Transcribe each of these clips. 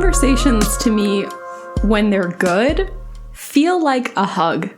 conversations to me, when they're good, feel like a hug.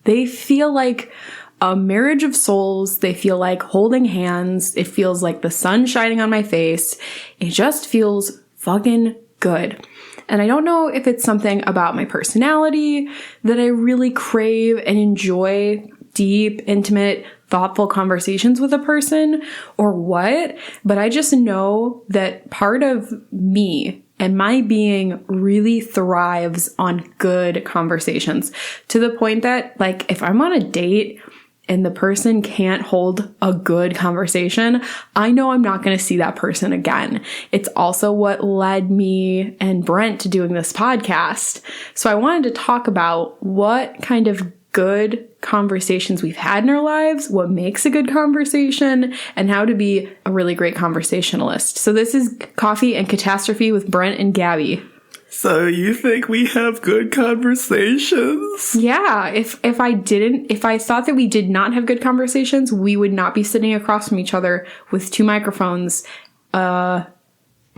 They feel like a marriage of souls. They feel like holding hands. It feels like the sun shining on my face. It just feels fucking good. And I don't know if it's something about my personality that I really crave and enjoy deep, intimate, thoughtful conversations with a person or what, but I just know that part of me and my being really thrives on good conversations, to the point that, like, if I'm on a date and the person can't hold a good conversation, I know I'm not going to see that person again. It's also what led me and Brent to doing this podcast. So I wanted to talk about what kind of good conversations we've had in our lives, what makes a good conversation, and how to be a really great conversationalist. So this is Coffee and Catastrophe with Brent and Gabi. So you think we have good conversations? Yeah, if I thought that we did not have good conversations, we would not be sitting across from each other with two microphones. What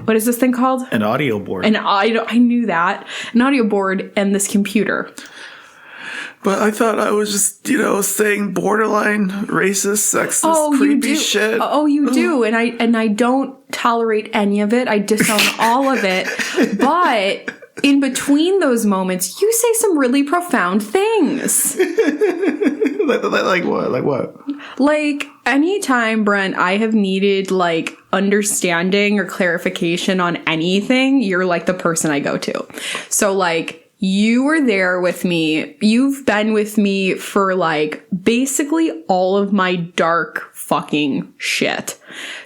is this thing called? An audio board. I knew that. An audio board and this computer. But I thought I was just, saying borderline racist, sexist, creepy shit. Oh, you do. And I don't tolerate any of it. I disown all of it. But in between those moments, you say some really profound things. Like what? Like what? Like, anytime, Brent, I have needed, like, understanding or clarification on anything, you're, like, the person I go to. So, like, you were there with me. You've been with me for, like, basically all of my dark fucking shit.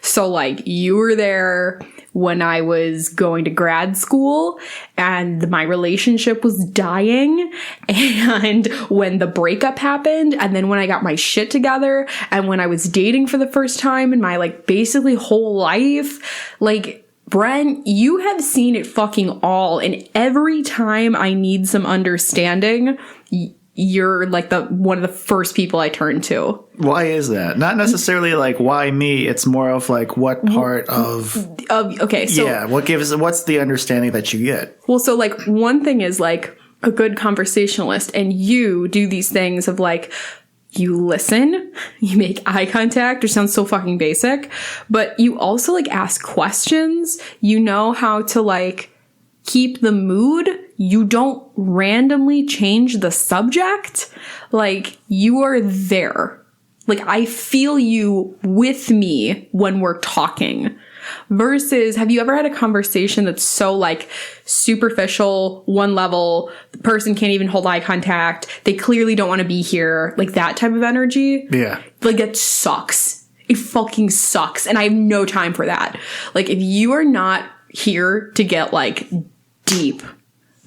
So, like, you were there when I was going to grad school and my relationship was dying, and when the breakup happened, and then when I got my shit together, and when I was dating for the first time in my, like, basically whole life. Like, Brent, you have seen it fucking all, and every time I need some understanding, you're like one of the first people I turn to. Why is that? Not necessarily like why me. It's more of like what part of okay. So yeah, what's the understanding that you get? Well, so like one thing is like a good conversationalist, and you do these things of like, you listen, you make eye contact, which sounds so fucking basic, but you also like ask questions. You know how to like keep the mood. You don't randomly change the subject. Like, you are there. Like, I feel you with me when we're talking. Versus, have you ever had a conversation that's so like superficial, one level, the person can't even hold eye contact, they clearly don't want to be here, like that type of energy? Yeah. Like, it sucks. It fucking sucks. And I have no time for that. Like, if you are not here to get like deep,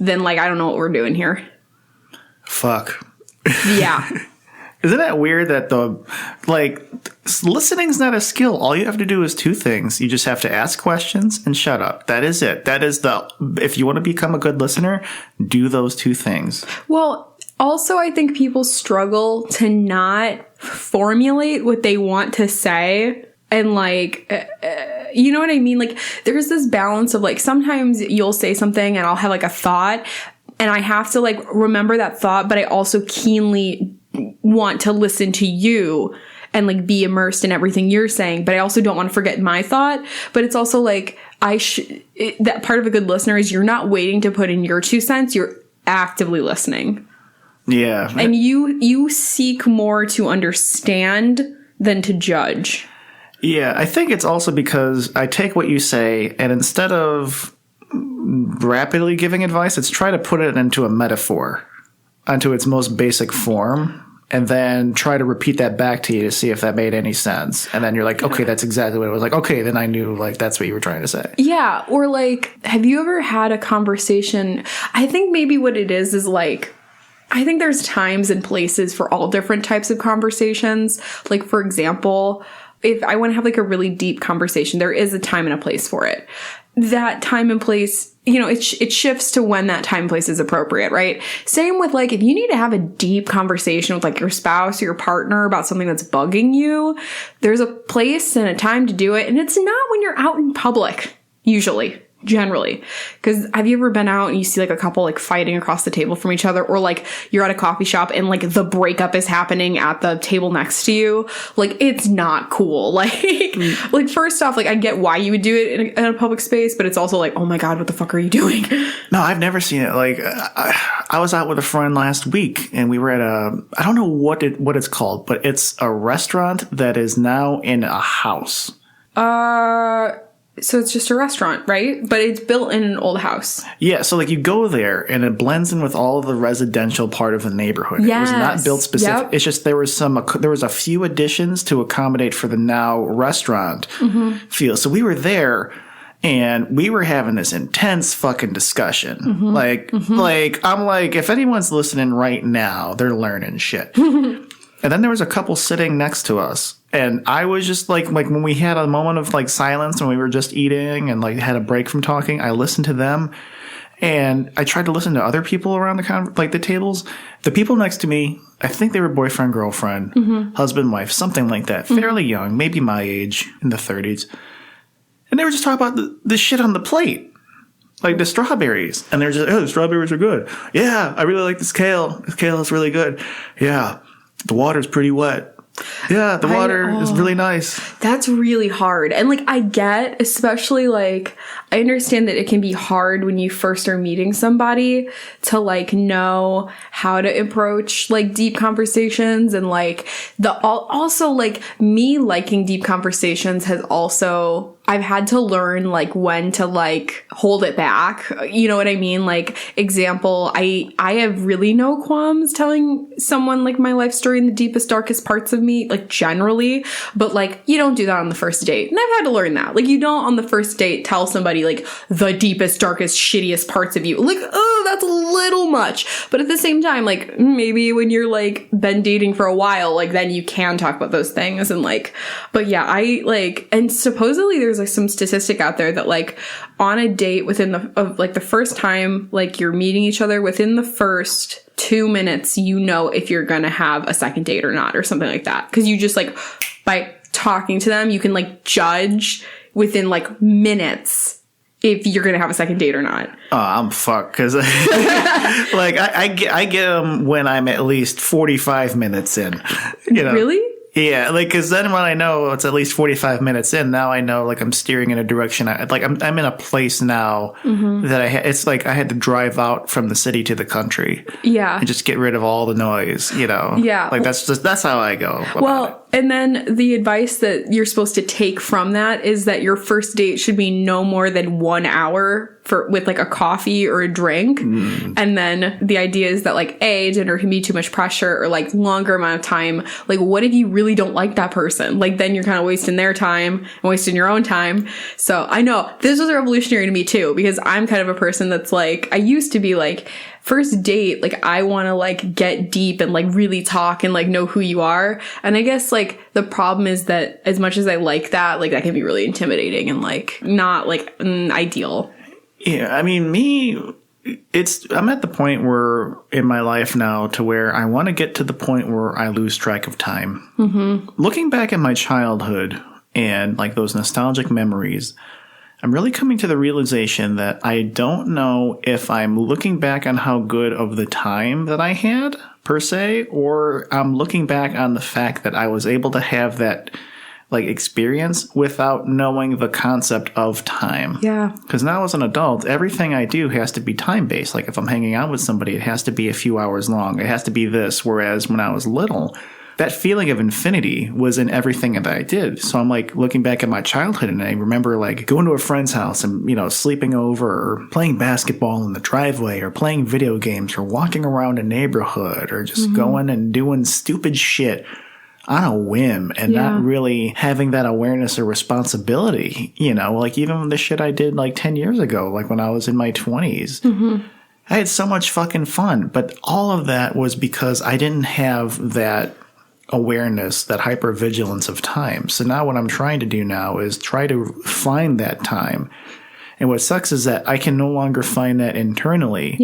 then like, I don't know what we're doing here. Fuck. Yeah. Isn't that weird that listening's not a skill. All you have to do is two things. You just have to ask questions and shut up. That is it. That is if you want to become a good listener, do those two things. Well, also, I think people struggle to not formulate what they want to say. And like, you know what I mean? Like, there's this balance of like, sometimes you'll say something and I'll have like a thought and I have to like remember that thought, but I also keenly want to listen to you and like be immersed in everything you're saying, but I also don't want to forget my thought. But it's also like, that part of a good listener is you're not waiting to put in your 2 cents, you're actively listening. Yeah. And you seek more to understand than to judge. Yeah, I think it's also because I take what you say and instead of rapidly giving advice, it's try to put it into a metaphor, onto its most basic form, and then try to repeat that back to you to see if that made any sense. And then you're like, okay, that's exactly what it was. Like, okay, then I knew like that's what you were trying to say. Yeah. Or like, have you ever had a conversation? I think maybe what it is like, I think there's times and places for all different types of conversations. Like, for example, if I want to have like a really deep conversation, there is a time and a place for it. That time and place, it shifts to when that time and place is appropriate, right? Same with like, if you need to have a deep conversation with like your spouse or your partner about something that's bugging you, there's a place and a time to do it. And it's not when you're out in public, usually. Generally. Because have you ever been out and you see like a couple like fighting across the table from each other, or like you're at a coffee shop and like the breakup is happening at the table next to you? Like, it's not cool. Like first off, like I get why you would do it in a public space, but it's also like, oh my God, what the fuck are you doing? No, I've never seen it. Like I was out with a friend last week and we were at I don't know what it's called, but it's a restaurant that is now in a house. So it's just a restaurant, right? But it's built in an old house. Yeah, so like you go there and it blends in with all of the residential part of the neighborhood. Yes. It was not built specific. Yep. It's just there was a few additions to accommodate for the now restaurant feel. So we were there and we were having this intense fucking discussion. Like I'm like, if anyone's listening right now, they're learning shit. And then there was a couple sitting next to us. And I was just like when we had a moment of like silence when we were just eating and like had a break from talking, I listened to them and I tried to listen to other people around the tables. The people next to me, I think they were boyfriend, girlfriend, husband, wife, something like that. Fairly young, maybe my age, in the 30s. And they were just talking about the shit on the plate. Like the strawberries. And they're just, oh, the strawberries are good. Yeah, I really like this kale. This kale is really good. Yeah, the water's pretty wet. Yeah, the water is really nice. That's really hard. And like I get, especially like I understand that it can be hard when you first are meeting somebody to like know how to approach like deep conversations, and like also like me liking deep conversations has also, I've had to learn like when to like hold it back. You know what I mean? Like example, I have really no qualms telling someone like my life story in the deepest, darkest parts of me, like generally, but like you don't do that on the first date. And I've had to learn that. Like you don't on the first date tell somebody like the deepest, darkest, shittiest parts of you. Like, oh, that's a little much. But at the same time, like maybe when you're like been dating for a while, like then you can talk about those things. And like, but yeah, I like, and supposedly there's like some statistic out there that like on a date within the first time like you're meeting each other, within the first 2 minutes, you know if you're gonna have a second date or not, or something like that. Because you just like by talking to them, you can like judge within like minutes if you're gonna have a second date or not. Oh, I'm fucked because like I get them when I'm at least 45 minutes in. You know? Really? Yeah, like because then when I know it's at least 45 minutes in, now I know like I'm steering in a direction. I'm in a place now that it's like I had to drive out from the city to the country. Yeah, and just get rid of all the noise. You know. Yeah, like that's how I go. Well. And then the advice that you're supposed to take from that is that your first date should be no more than 1 hour with like a coffee or a drink. And then the idea is that like dinner can be too much pressure, or like longer amount of time. Like what if you really don't like that person? Like then you're kind of wasting their time and wasting your own time. So I know this was revolutionary to me too, because I'm kind of a person that's like, I used to be like, first date, like I want to like get deep and like really talk and like know who you are. And I guess like the problem is that as much as I like that can be really intimidating and like not like ideal. Yeah, I mean, I'm at the point where in my life now to where I want to get to the point where I lose track of time. Looking back at my childhood and like those nostalgic memories, I'm really coming to the realization that I don't know if I'm looking back on how good of the time that I had, per se, or I'm looking back on the fact that I was able to have that like experience without knowing the concept of time. Yeah. Because now as an adult, everything I do has to be time-based. Like if I'm hanging out with somebody, it has to be a few hours long. It has to be this. Whereas when I was little, that feeling of infinity was in everything that I did. So I'm like looking back at my childhood and I remember like going to a friend's house and, you know, sleeping over or playing basketball in the driveway or playing video games or walking around a neighborhood or just going and doing stupid shit on a whim and not really having that awareness or responsibility, you know, like even the shit I did like 10 years ago, like when I was in my 20s. I had so much fucking fun, but all of that was because I didn't have that awareness, that hypervigilance of time. So now what I'm trying to do now is try to find that time. And what sucks is that I can no longer find that internally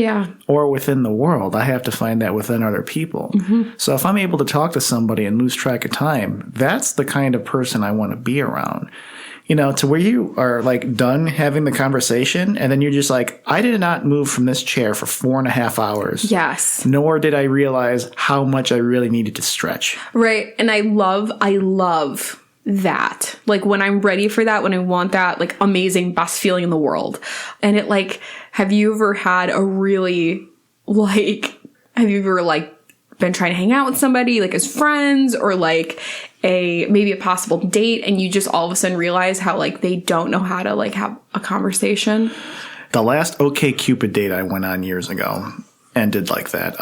or within the world. I have to find that within other people. So if I'm able to talk to somebody and lose track of time, that's the kind of person I want to be around. To where you are like done having the conversation and then you're just like, I did not move from this chair for 4.5 hours. Yes. Nor did I realize how much I really needed to stretch. Right. And I love that. Like when I'm ready for that, when I want that, like amazing, best feeling in the world. And it like, have you ever had a really have you ever like been trying to hang out with somebody like as friends or like maybe a possible date and you just all of a sudden realize how like they don't know how to like have a conversation? The last OkCupid date I went on years ago ended like that.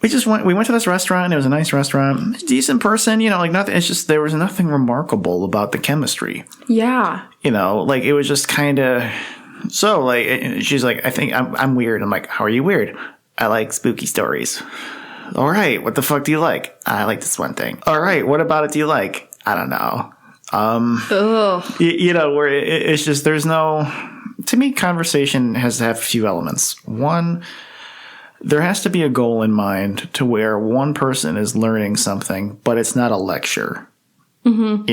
We went to this restaurant. It was a nice restaurant, decent person, like nothing. It's just, there was nothing remarkable about the chemistry. Yeah. Like it was just kind of, so like, she's like, I think I'm weird. I'm like, how are you weird? I like spooky stories. All right. What the fuck do you like? I like this one thing. All right. What about it do you like? I don't know. Where it's just, there's no, to me, conversation has to have a few elements. One, there has to be a goal in mind to where one person is learning something, but it's not a lecture. Mm-hmm.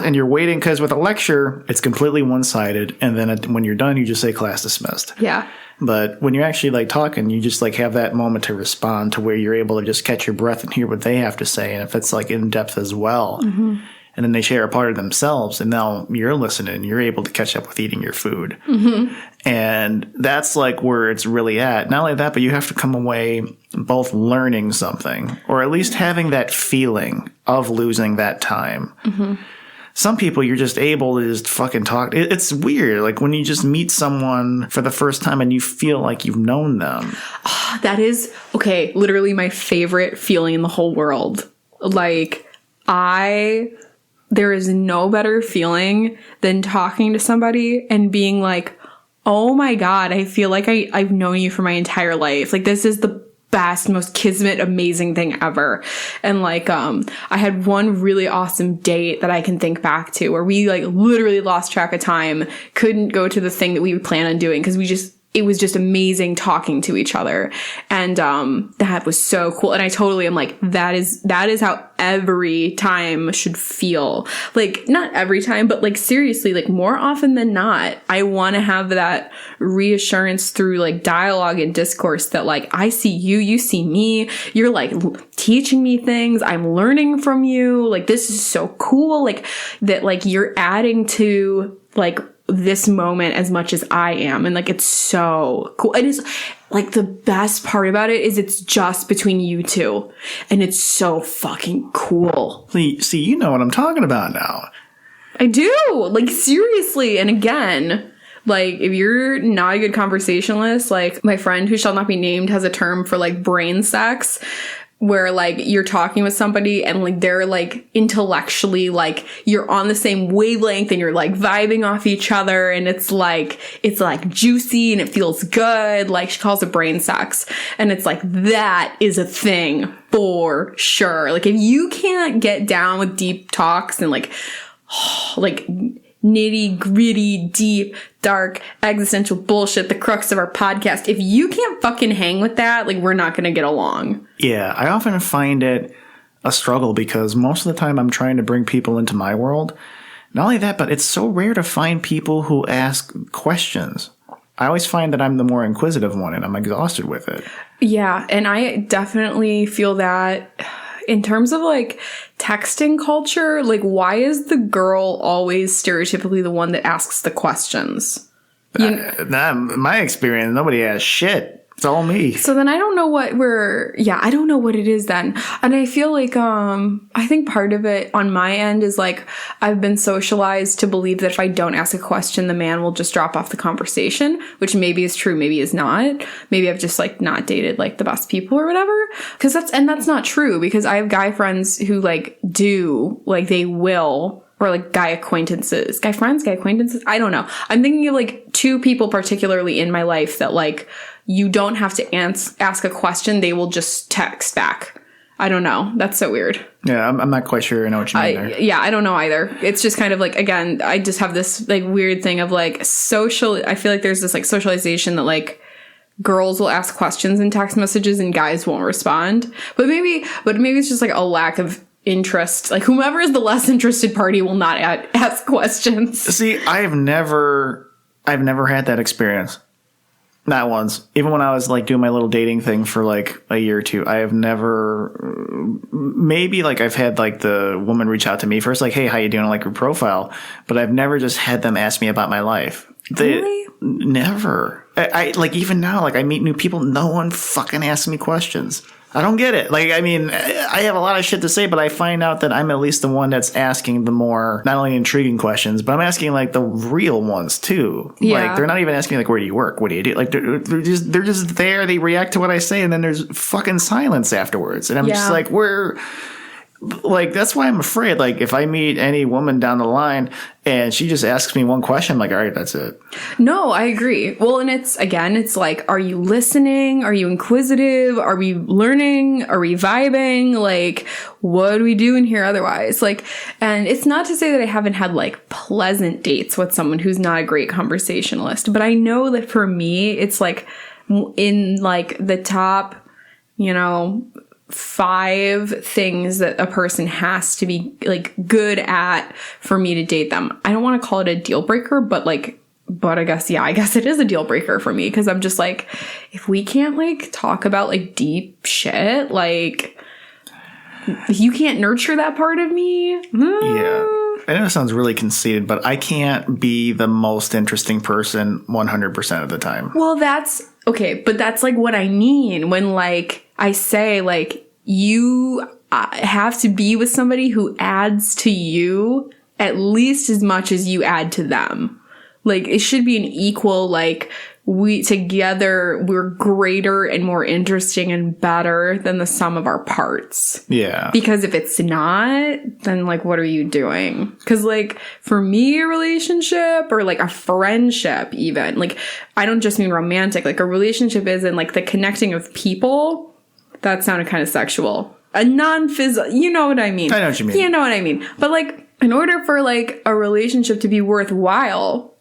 And you're waiting because with a lecture, it's completely one-sided. And then when you're done, you just say class dismissed. Yeah. But when you're actually like talking, you just like have that moment to respond to where you're able to just catch your breath and hear what they have to say. And if it's like in depth as well, and then they share a part of themselves and now you're listening, you're able to catch up with eating your food. Mm-hmm. And that's like where it's really at. Not only that, but you have to come away both learning something or at least having that feeling of losing that time. Mm-hmm. Some people you're just able to just fucking talk. It's weird. Like when you just meet someone for the first time and you feel like you've known them. Oh, that is, okay, literally my favorite feeling in the whole world. Like there is no better feeling than talking to somebody and being like, oh my God, I feel like I've known you for my entire life. Like this is the best, most kismet, amazing thing ever. And like, I had one really awesome date that I can think back to where we like literally lost track of time, couldn't go to the thing that we would plan on doing because it was just amazing talking to each other. And that was so cool. And I totally am like, that is how every time should feel. Like, not every time, but like seriously, like more often than not, I want to have that reassurance through like dialogue and discourse that like, I see you, you see me, you're like teaching me things, I'm learning from you. Like, this is so cool. Like that, like you're adding to like this moment as much as I am. And like, it's so cool. It is like the best part about it is it's just between you two. And it's so fucking cool. See, you know what I'm talking about now. I do. Like, seriously. And again, like, if you're not a good conversationalist, like my friend who shall not be named has a term for like brain sex, where like you're talking with somebody and like they're like intellectually like you're on the same wavelength and you're like vibing off each other and it's like juicy and it feels good. Like she calls it brain sex. And it's like that is a thing for sure. Like if you can't get down with deep talks and like nitty gritty, deep, dark, existential bullshit, the crux of our podcast. If you can't fucking hang with that, like we're not going to get along. Yeah, I often find it a struggle because most of the time I'm trying to bring people into my world. Not only that, but it's so rare to find people who ask questions. I always find that I'm the more inquisitive one and I'm exhausted with it. Yeah, and I definitely feel that in terms of like texting culture, like why is the girl always stereotypically the one that asks the questions? My experience, nobody asks shit. It's all me. So then I don't know what I don't know what it is then. And I feel like, I think part of it on my end is like, I've been socialized to believe that if I don't ask a question, the man will just drop off the conversation, which maybe is true, maybe is not. Maybe I've just like not dated like the best people or whatever. That's not true because I have guy friends who like do, like they will, or like guy acquaintances, guy acquaintances. I don't know. I'm thinking of like two people particularly in my life that like, you don't have to ask a question. They will just text back. I don't know. That's so weird. Yeah, I'm not quite sure I know what you mean there. Yeah, I don't know either. It's just kind of like, again, I just have this like weird thing of like I feel like there's this like socialization that like girls will ask questions in text messages and guys won't respond. But maybe it's just like a lack of interest, like whomever is the less interested party will not ask questions. See, I've never had that experience. Not once. Even when I was like doing my little dating thing for like a year or two, I have never, maybe like I've had like the woman reach out to me first, like, hey, how you doing? I like your profile. But I've never just had them ask me about my life. Really? Never. I like even now, like I meet new people, no one fucking asks me questions. I don't get it. Like, I mean, I have a lot of shit to say, but I find out that I'm at least the one that's asking the more, not only intriguing questions, but I'm asking like the real ones too. Yeah. Like, they're not even asking like, where do you work? What do you do? Like, they're just there. They react to what I say, and then there's fucking silence afterwards. And I'm just like, that's why I'm afraid. Like, if I meet any woman down the line and she just asks me one question, I'm like, all right, that's it. No, I agree. Well, and it's like, are you listening? Are you inquisitive? Are we learning? Are we vibing? Like, what are we doing here otherwise? Like, and it's not to say that I haven't had like pleasant dates with someone who's not a great conversationalist, but I know that for me, it's like in like the top, 5 things that a person has to be like good at for me to date them. I don't want to call it a deal breaker, but I guess it is a deal breaker for me, because I'm just like, if we can't like talk about like deep shit, like you can't nurture that part of me. Yeah. I know it sounds really conceited, but I can't be the most interesting person 100% of the time. Well, that's okay, but that's like what I mean when like I say like you have to be with somebody who adds to you at least as much as you add to them. Like, it should be an equal, like, we're greater and more interesting and better than the sum of our parts. Yeah. Because if it's not, then, like, what are you doing? Because, like, for me, a relationship or, like, a friendship even, like, I don't just mean romantic. Like, a relationship is in, like, the connecting of people. That sounded kind of sexual. A non-physical, you know what I mean. I know what you mean. You know what I mean. But, like, in order for, like, a relationship to be worthwhile,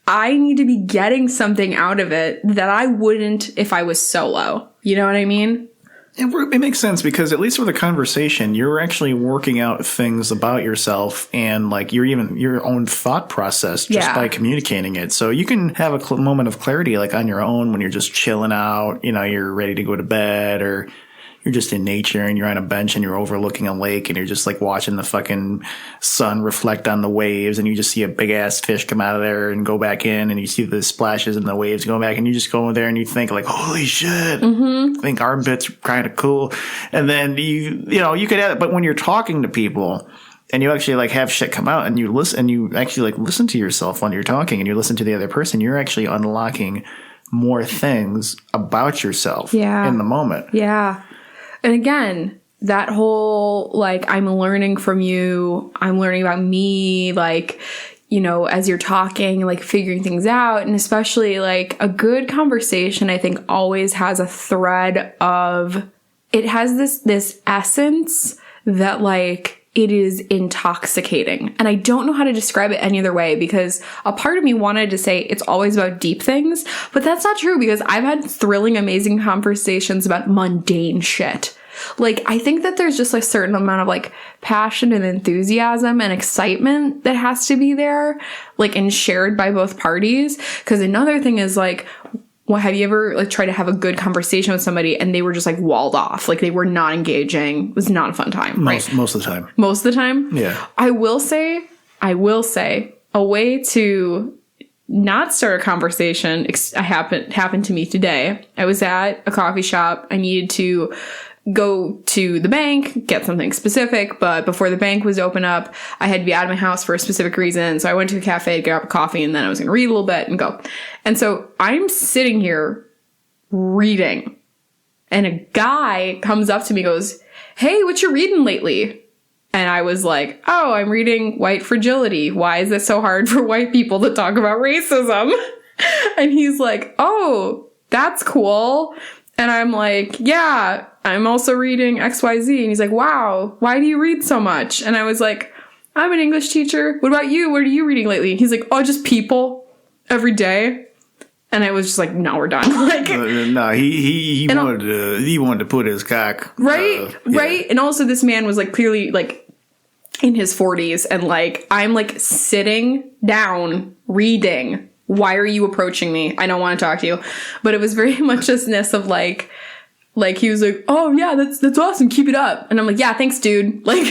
I need to be getting something out of it that I wouldn't if I was solo. You know what I mean? It makes sense, because at least with a conversation, you're actually working out things about yourself and like your own thought process just by communicating it. So you can have a moment of clarity like on your own when you're just chilling out, you're ready to go to bed, or you're just in nature and you're on a bench and you're overlooking a lake and you're just like watching the fucking sun reflect on the waves, and you just see a big ass fish come out of there and go back in, and you see the splashes and the waves go back, and you just go in there and you think like, holy shit, I think armpits kind of cool. And then you could have it, but when you're talking to people and you actually like have shit come out and you listen, and you actually like listen to yourself when you're talking and you listen to the other person, you're actually unlocking more things about yourself in the moment. Yeah. And again, that whole, like, I'm learning from you, I'm learning about me, like, as you're talking, like, figuring things out. And especially, like, a good conversation, I think, always has a thread of, it has this essence that, like, it is intoxicating. And I don't know how to describe it any other way, because a part of me wanted to say it's always about deep things, but that's not true, because I've had thrilling, amazing conversations about mundane shit. Like, I think that there's just a certain amount of like passion and enthusiasm and excitement that has to be there, like, and shared by both parties. Because another thing is like, well, have you ever like tried to have a good conversation with somebody and they were just like walled off, like they were not engaging? It was not a fun time. Most of the time. Most of the time? Yeah. I will say, a way to not start a conversation happened to me today. I was at a coffee shop. I needed to go to the bank, get something specific, but before the bank was open up, I had to be out of my house for a specific reason. So I went to a cafe to grab a coffee, and then I was going to read a little bit and go. And so I'm sitting here reading, and a guy comes up to me and goes, "Hey, what you reading lately?" And I was like, "Oh, I'm reading White Fragility. Why is it so hard for white people to talk about racism?" And he's like, "Oh, that's cool." And I'm like, "Yeah, I'm also reading XYZ. And he's like, "Wow, why do you read so much?" And I was like, "I'm an English teacher. What about you? What are you reading lately?" And he's like, "Oh, just People every day." And I was just like, no, we're done. Like, no, he wanted to put his cock. Right? Right? And also this man was like clearly like in his 40s and like, I'm like sitting down reading. Why are you approaching me? I don't want to talk to you. But it was very much this of like he was like, oh yeah, that's awesome. Keep it up. And I'm like, yeah, thanks, dude. Like,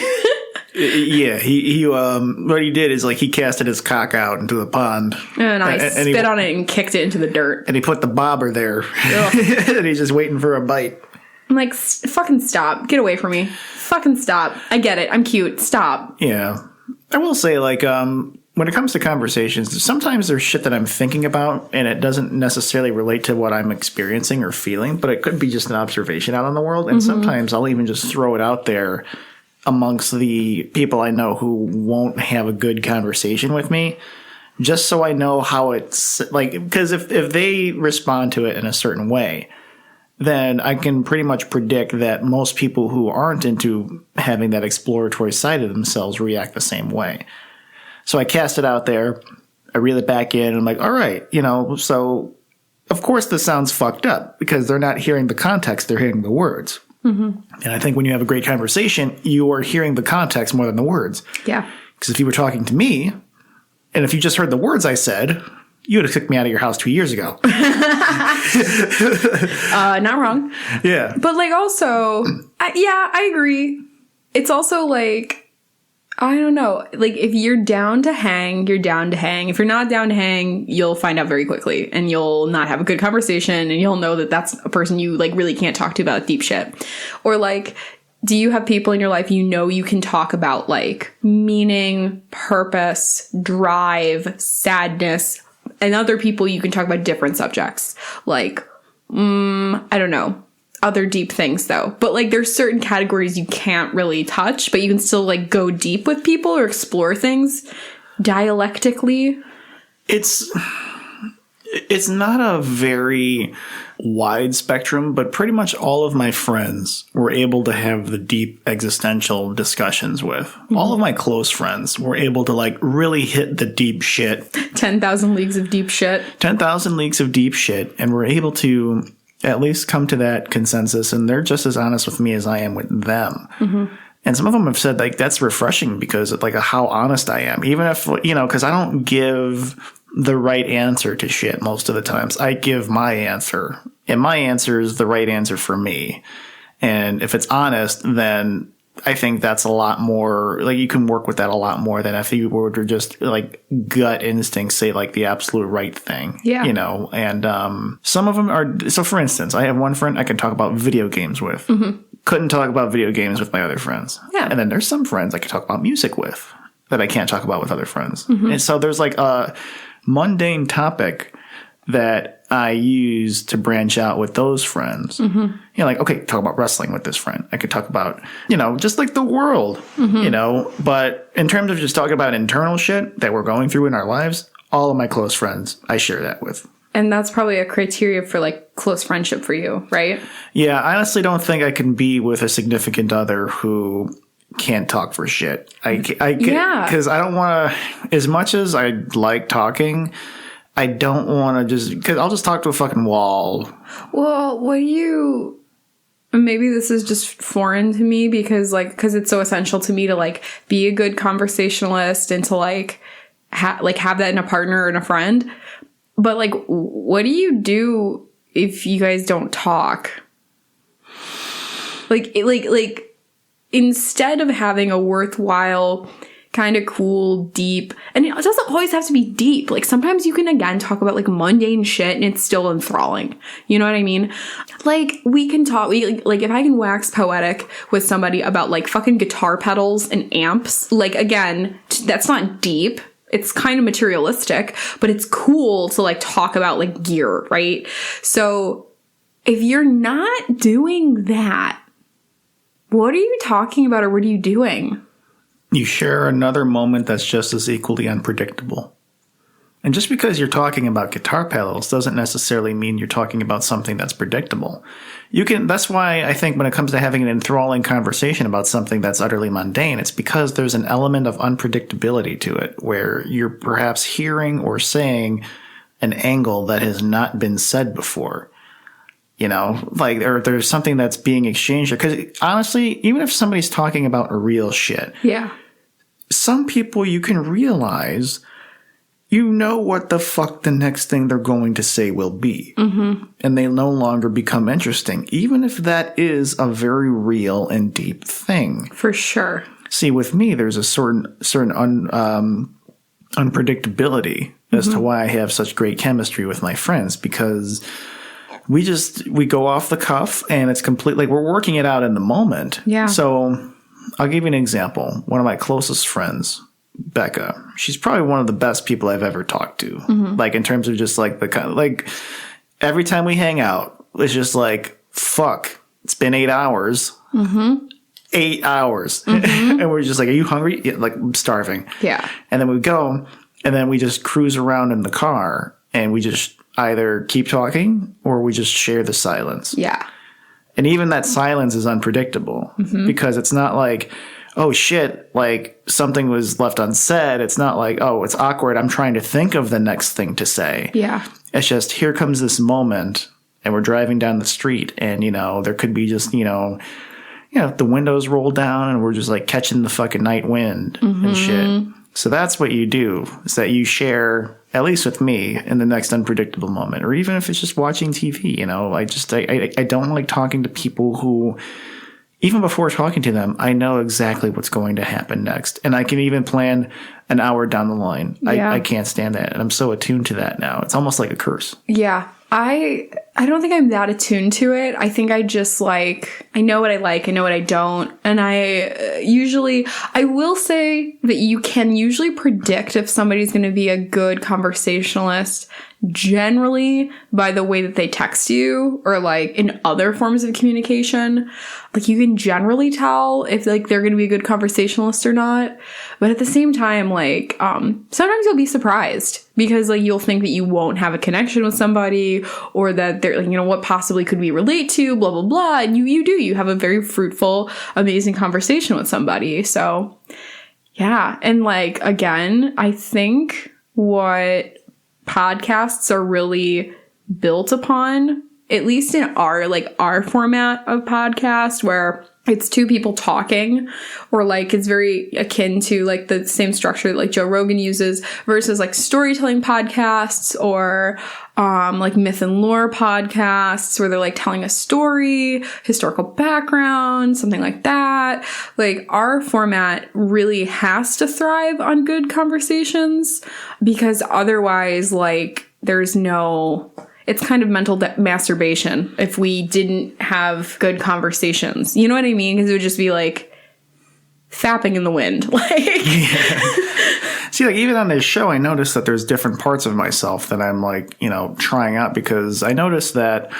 yeah, he what he did is like he casted his cock out into the pond. And I spit on it and kicked it into the dirt. And he put the bobber there. And he's just waiting for a bite. I'm like, fucking stop. Get away from me. Fucking stop. I get it. I'm cute. Stop. Yeah. I will say, like, when it comes to conversations, sometimes there's shit that I'm thinking about and it doesn't necessarily relate to what I'm experiencing or feeling, but it could be just an observation out in the world. And sometimes I'll even just throw it out there amongst the people I know who won't have a good conversation with me, just so I know how it's like, because if they respond to it in a certain way, then I can pretty much predict that most people who aren't into having that exploratory side of themselves react the same way. So I cast it out there, I reel it back in, and I'm like, all right, so of course this sounds fucked up because they're not hearing the context, they're hearing the words. And I think when you have a great conversation, you are hearing the context more than the words. Yeah. Because if you were talking to me, and if you just heard the words I said, you would have kicked me out of your house 2 years ago. Not wrong. Yeah. But like also, I agree. It's also like, I don't know. Like, if you're down to hang, you're down to hang. If you're not down to hang, you'll find out very quickly and you'll not have a good conversation and you'll know that that's a person you, like, really can't talk to about deep shit. Or, like, do you have people in your life you can talk about, like, meaning, purpose, drive, sadness, and other people you can talk about different subjects? Like, I don't know. Other deep things though, but like there's certain categories you can't really touch, but you can still like go deep with people or explore things dialectically. It's not a very wide spectrum, but pretty much all of my friends were able to have the deep existential discussions with. All of my close friends were able to like really hit the deep shit. 10,000 leagues of deep shit. 10,000 leagues of deep shit, and were able to at least come to that consensus, and they're just as honest with me as I am with them. And some of them have said, like, that's refreshing because of, like, how honest I am. Even if, because I don't give the right answer to shit most of the times. I give my answer, and my answer is the right answer for me. And if it's honest, then I think that's a lot more, like, you can work with that a lot more than if you were to just, like, gut instinct say, like, the absolute right thing. Yeah. And some of them are, so for instance, I have one friend I can talk about video games with. Couldn't talk about video games with my other friends. Yeah. And then there's some friends I can talk about music with that I can't talk about with other friends. And so there's, like, a mundane topic that I use to branch out with those friends. Like, okay, talk about wrestling with this friend. I could talk about, just like the world, but in terms of just talking about internal shit that we're going through in our lives, all of my close friends, I share that with. And that's probably a criteria for like close friendship for you, right? Yeah, I honestly don't think I can be with a significant other who can't talk for shit. I because I don't want to, as much as I like talking, I don't want to just, because I'll just talk to a fucking wall. Well, maybe this is just foreign to me because it's so essential to me to like be a good conversationalist and to like have that in a partner and a friend. But like, what do you do if you guys don't talk? Like instead of having a worthwhile, kind of cool, deep, and it doesn't always have to be deep. Like sometimes you can again talk about like mundane shit and it's still enthralling. You know what I mean? Like we can talk, like if I can wax poetic with somebody about like fucking guitar pedals and amps, like again, that's not deep. It's kind of materialistic, but it's cool to like talk about like gear, right? So if you're not doing that, what are you talking about or what are you doing? You share another moment that's just as equally unpredictable. And just because you're talking about guitar pedals doesn't necessarily mean you're talking about something that's predictable. That's why I think when it comes to having an enthralling conversation about something that's utterly mundane, it's because there's an element of unpredictability to it where you're perhaps hearing or saying an angle that has not been said before. You know, like, or there's something that's being exchanged. Because honestly, even if somebody's talking about real shit, Yeah. some people you can realize, you know what the fuck the next thing they're going to say will be. Mm-hmm. And they no longer become interesting, even if that is a very real and deep thing. For sure. See, with me, there's a certain unpredictability as to why I have such great chemistry with my friends, because we go off the cuff and it's completely, we're working it out in the moment. Yeah. So I'll give you an example. One of my closest friends, Becca, she's probably one of the best people I've ever talked to. Mm-hmm. Like, in terms of just like the kind of, like, every time we hang out, it's just like, fuck, it's been 8 hours. Mm-hmm. 8 hours. Mm-hmm. And we're just like, are you hungry? Yeah, like, I'm starving. Yeah. And then we go, and then we just cruise around in the car, and we just either keep talking or we just share the silence. Yeah. And even that silence is unpredictable, because it's not like, oh shit, like something was left unsaid. It's not like, oh, it's awkward, I'm trying to think of the next thing to say. Yeah. It's just, here comes this moment, and we're driving down the street, and, you know, there could be just, you know, the windows roll down, and we're just like catching the fucking night wind and shit. So that's what you do, is that you share, at least with me, in the next unpredictable moment. Or even if it's just watching TV, you know, I don't like talking to people who, even before talking to them, I know exactly what's going to happen next. And I can even plan an hour down the line. Yeah. I can't stand that. And I'm so attuned to that now. It's almost like a curse. Yeah. I don't think I'm that attuned to it. I think I just like, I know what I like, I know what I don't. And I will say that you can usually predict if somebody's going to be a good conversationalist generally by the way that they text you, or like in other forms of communication. Like, you can generally tell if like they're going to be a good conversationalist or not. But at the same time, like, sometimes you'll be surprised, because like you'll think that you won't have a connection with somebody, or that they're like, you know, what possibly could we relate to, blah, blah, blah. And you have a very fruitful, amazing conversation with somebody. So yeah. And like, again, I think what podcasts are really built upon, at least in our format of podcast, where it's two people talking, or like it's very akin to like the same structure that like Joe Rogan uses, versus like storytelling podcasts, or like myth and lore podcasts where they're like telling a story, historical background, something like that. Like, our format really has to thrive on good conversations, because otherwise, like, it's kind of mental masturbation if we didn't have good conversations. You know what I mean? Because it would just be like fapping in the wind. Like, yeah. See, like, even on this show, I noticed that there's different parts of myself that I'm like, you know, trying out, because I noticed that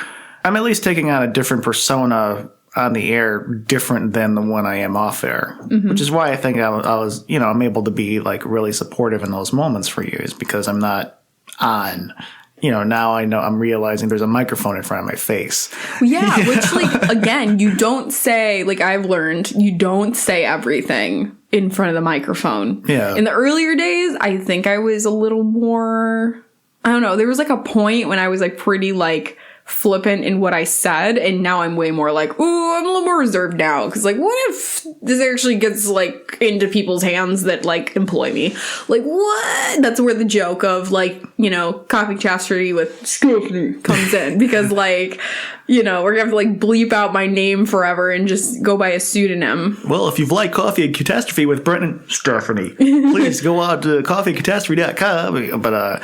I'm at least taking on a different persona on the air, different than the one I am off air, which is why I think I was, you know, I'm able to be like really supportive in those moments for you, is because I'm not on. You know, now I know, I'm realizing there's a microphone in front of my face. Yeah, which, like, again, you don't say, like, I've learned, you don't say everything in front of the microphone. Yeah. In the earlier days, I think I was a little more, I don't know, there was, like, a point when I was, like, pretty, like, flippant in what I said, and now I'm way more like, ooh, I'm a little more reserved now, because like, what if this actually gets like into people's hands that like employ me? Like, what? That's where the joke of like, you know, Coffee and Catastrophe with Stephanie comes in, because like, you know, we're gonna have to like bleep out my name forever and just go by a pseudonym. Well, if you've liked Coffee and Catastrophe with Brent and Stephanie, please go out to coffeeandcatastrophe.com. But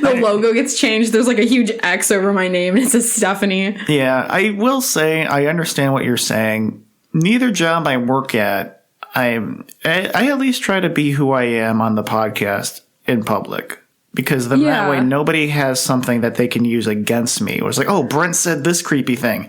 the logo gets changed. There's like a huge X over my name, and it says Stephanie. Yeah, I will say I understand what you're saying. Neither job I work at, I at least try to be who I am on the podcast in public. Because then that way nobody has something that they can use against me. Or it's like, oh, Brent said this creepy thing.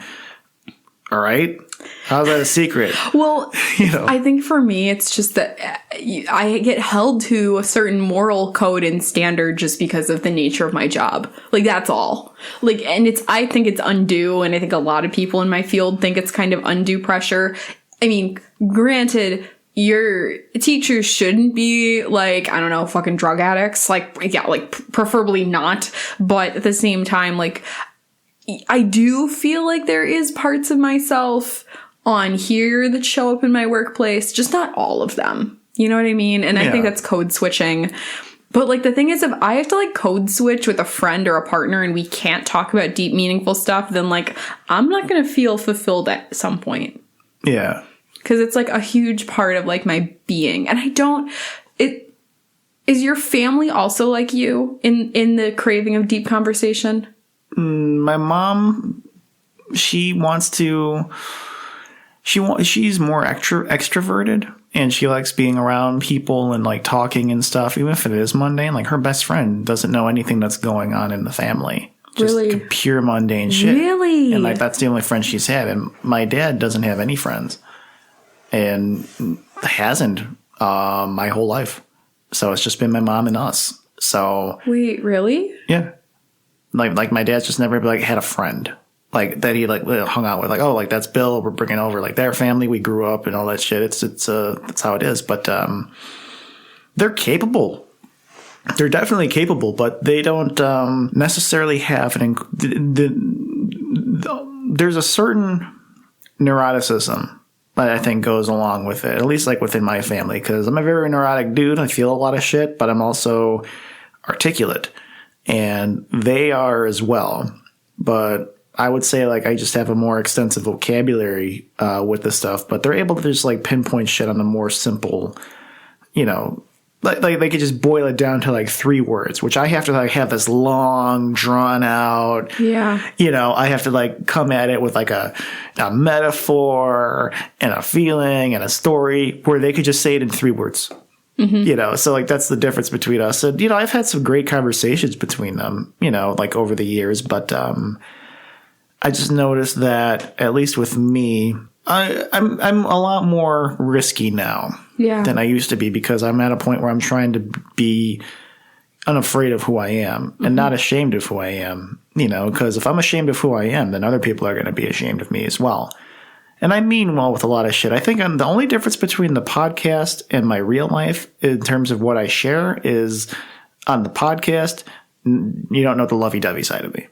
All right. How's that a secret? Well, you know. I think for me, it's just that I get held to a certain moral code and standard just because of the nature of my job. Like, that's all. Like, and I think it's undue. And I think a lot of people in my field think it's kind of undue pressure. I mean, granted, your teachers shouldn't be like, I don't know, fucking drug addicts. Like, yeah, like preferably not. But at the same time, like, I do feel like there is parts of myself on here that show up in my workplace, just not all of them. You know what I mean? And I think that's code switching. But like the thing is, if I have to like code switch with a friend or a partner and we can't talk about deep, meaningful stuff, then like I'm not going to feel fulfilled at some point. Yeah. Because it's like a huge part of like my being. And I don't, is your family also like you in the craving of deep conversation? My mom, she's more extroverted, and she likes being around people and like talking and stuff, even if it is mundane. Like her best friend doesn't know anything that's going on in the family. Just really? pure mundane shit. Really? And like that's the only friend she's had. And my dad doesn't have any friends. And hasn't my whole life. So it's just been my mom and us. So wait, really? Yeah. Like my dad's just never like had a friend like that he like hung out with, like, oh, like that's Bill, we're bringing over like their family, we grew up and all that shit. It's that's how it is. But they're capable. They're definitely capable, but they don't necessarily have there's a certain neuroticism that I think goes along with it, at least like within my family, because I'm a very neurotic dude. I feel a lot of shit, but I'm also articulate. And they are as well. But I would say like I just have a more extensive vocabulary with this stuff. But they're able to just like pinpoint shit on the more simple, you know, like they could just boil it down to like 3 words, which I have to like have this long, drawn out. Yeah. You know, I have to like come at it with like a metaphor and a feeling and a story, where they could just say it in 3 words. Mm-hmm. You know, so like that's the difference between us. And, you know, I've had some great conversations between them, you know, like over the years. But I just noticed that, at least with me, I'm a lot more risky now than I used to be, because I'm at a point where I'm trying to be unafraid of who I am and not ashamed of who I am, you know, because if I'm ashamed of who I am, then other people are going to be ashamed of me as well. And I mean well with a lot of shit. I think the only difference between the podcast and my real life in terms of what I share is, on the podcast, you don't know the lovey-dovey side of me.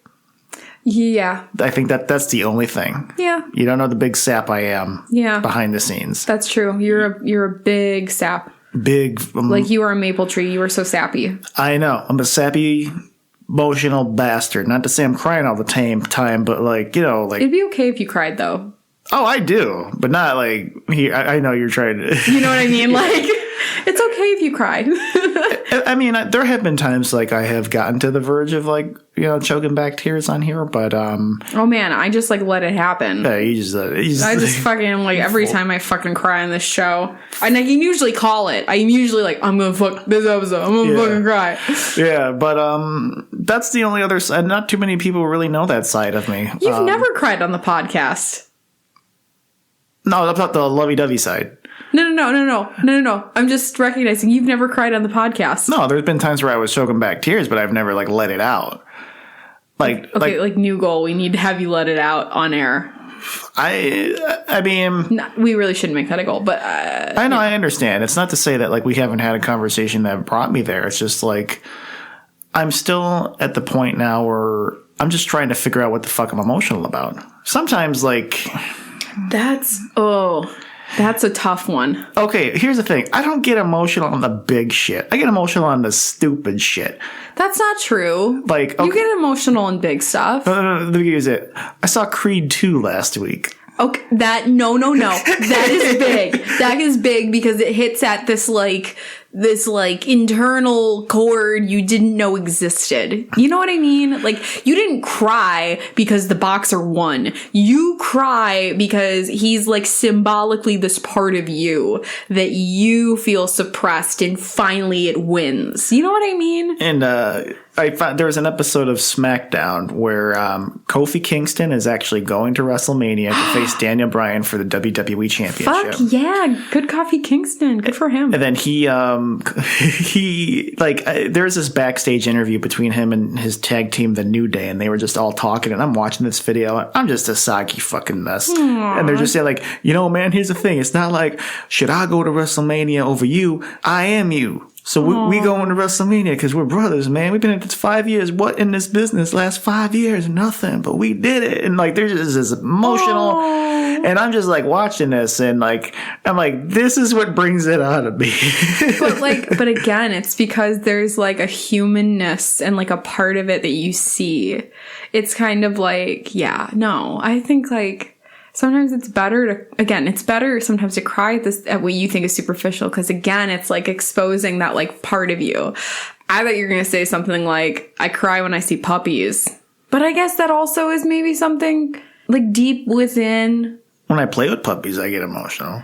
Yeah. I think that's the only thing. Yeah. You don't know the big sap I am behind the scenes. That's true. You're a big sap. Big. Like you are a maple tree. You are so sappy. I know. I'm a sappy, emotional bastard. Not to say I'm crying all the time, but like, you know, like. It'd be okay if you cried, though. Oh, I do, but not like here. I know you're trying to. You know what I mean? Like, it's okay if you cried. I mean, there have been times like I have gotten to the verge of like, you know, choking back tears on here, but oh man, I just like let it happen. Yeah, you just I just fucking like every time I fucking cry on this show, and I can usually call it. I'm usually like, I'm gonna fuck this episode. I'm gonna fucking cry. Yeah, but that's the only other side. Not too many people really know that side of me. You've never cried on the podcast. No, that's not the lovey-dovey side. No. I'm just recognizing you've never cried on the podcast. No, there's been times where I was choking back tears, but I've never like let it out. Like new goal. We need to have you let it out on air. I mean, no, we really shouldn't make that a goal, but I know, I understand. It's not to say that like we haven't had a conversation that brought me there. It's just like I'm still at the point now where I'm just trying to figure out what the fuck I'm emotional about. Sometimes like. That's a tough one. Okay, here's the thing. I don't get emotional on the big shit. I get emotional on the stupid shit. That's not true. Like, okay. You get emotional on big stuff. Let me use it. I saw Creed 2 last week. Okay, no. That is big. That is big because it hits at this internal chord you didn't know existed. You know what I mean? Like, you didn't cry because the boxer won. You cry because he's like symbolically this part of you that you feel suppressed, and finally it wins. You know what I mean? And I found there was an episode of SmackDown where Kofi Kingston is actually going to WrestleMania to face Daniel Bryan for the WWE Championship. Fuck yeah, good Coffee Kingston, good for him. And then there's this backstage interview between him and his tag team, The New Day, and they were just all talking. And I'm watching this video. I'm just a soggy fucking mess. Aww. And they're just saying like, man, here's the thing. It's not like, should I go to WrestleMania over you? I am you. So we going to WrestleMania because we're brothers, man. We've been at this 5 years. What in this business last 5 years? Nothing, but we did it. And like, they're just this emotional. Aww. And I'm just like watching this and like, I'm like, this is what brings it out of me. but again, it's because there's like a humanness and like a part of it that you see. It's kind of like, I think like, sometimes it's better sometimes to cry at what you think is superficial because, again, it's like exposing that like part of you. I thought you were going to say something like, I cry when I see puppies. But I guess that also is maybe something like deep within. When I play with puppies, I get emotional.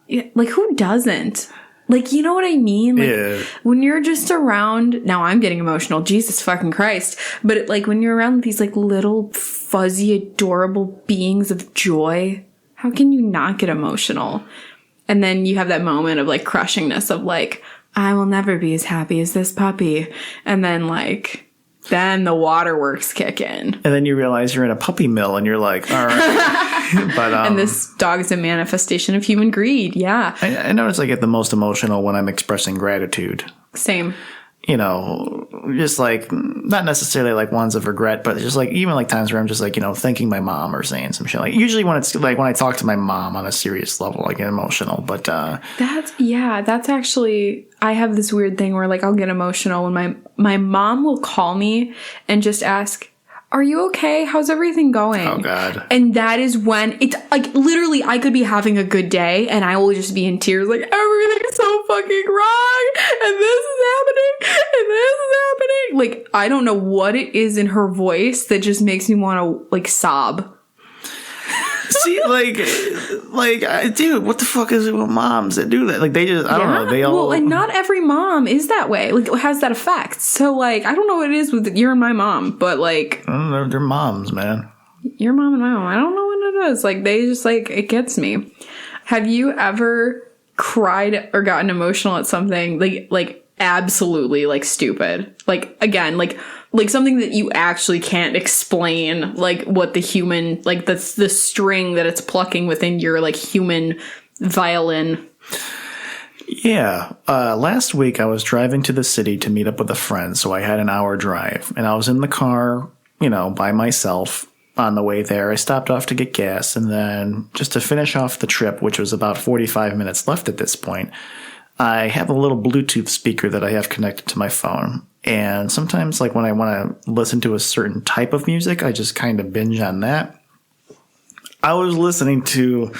Yeah, like, who doesn't? Like, you know what I mean? Like, when you're just around, now I'm getting emotional, Jesus fucking Christ. But when you're around these like little fuzzy, adorable beings of joy, how can you not get emotional? And then you have that moment of like crushingness of like, I will never be as happy as this puppy. And then then the waterworks kick in. And then you realize you're in a puppy mill and you're like, all right. And this dog is a manifestation of human greed. Yeah. I notice I get the most emotional when I'm expressing gratitude. Same. Just like, not necessarily like ones of regret, but just like, even like times where I'm just like, thanking my mom or saying some shit. Like, usually when it's like, when I talk to my mom on a serious level, I get emotional, but, that's actually, I have this weird thing where like, I'll get emotional when my mom will call me and just ask, are you okay? How's everything going? Oh, God. And that is when it's like literally I could be having a good day and I will just be in tears like everything's so fucking wrong and this is happening and this is happening. Like, I don't know what it is in her voice that just makes me want to like sob. See, dude, what the fuck is it with moms that do that? Like, they just, I don't know. They all. Well, and not every mom is that way. Like, has that effect. So, like, I don't know what it is with you and my mom, but, like. They're moms, man. Your mom and my mom. I don't know what it is. Like, they just, like, it gets me. Have you ever cried or gotten emotional at something, like absolutely, like, stupid? Like, again, like something that you actually can't explain, like what the human, like the string that it's plucking within your like human violin. Yeah. Last week I was driving to the city to meet up with a friend, so I had an hour drive and I was in the car, by myself. On the way there, I stopped off to get gas, and then just to finish off the trip, which was about 45 minutes left at this point, I have a little Bluetooth speaker that I have connected to my phone. And sometimes, like when I want to listen to a certain type of music, I just kind of binge on that. I was listening to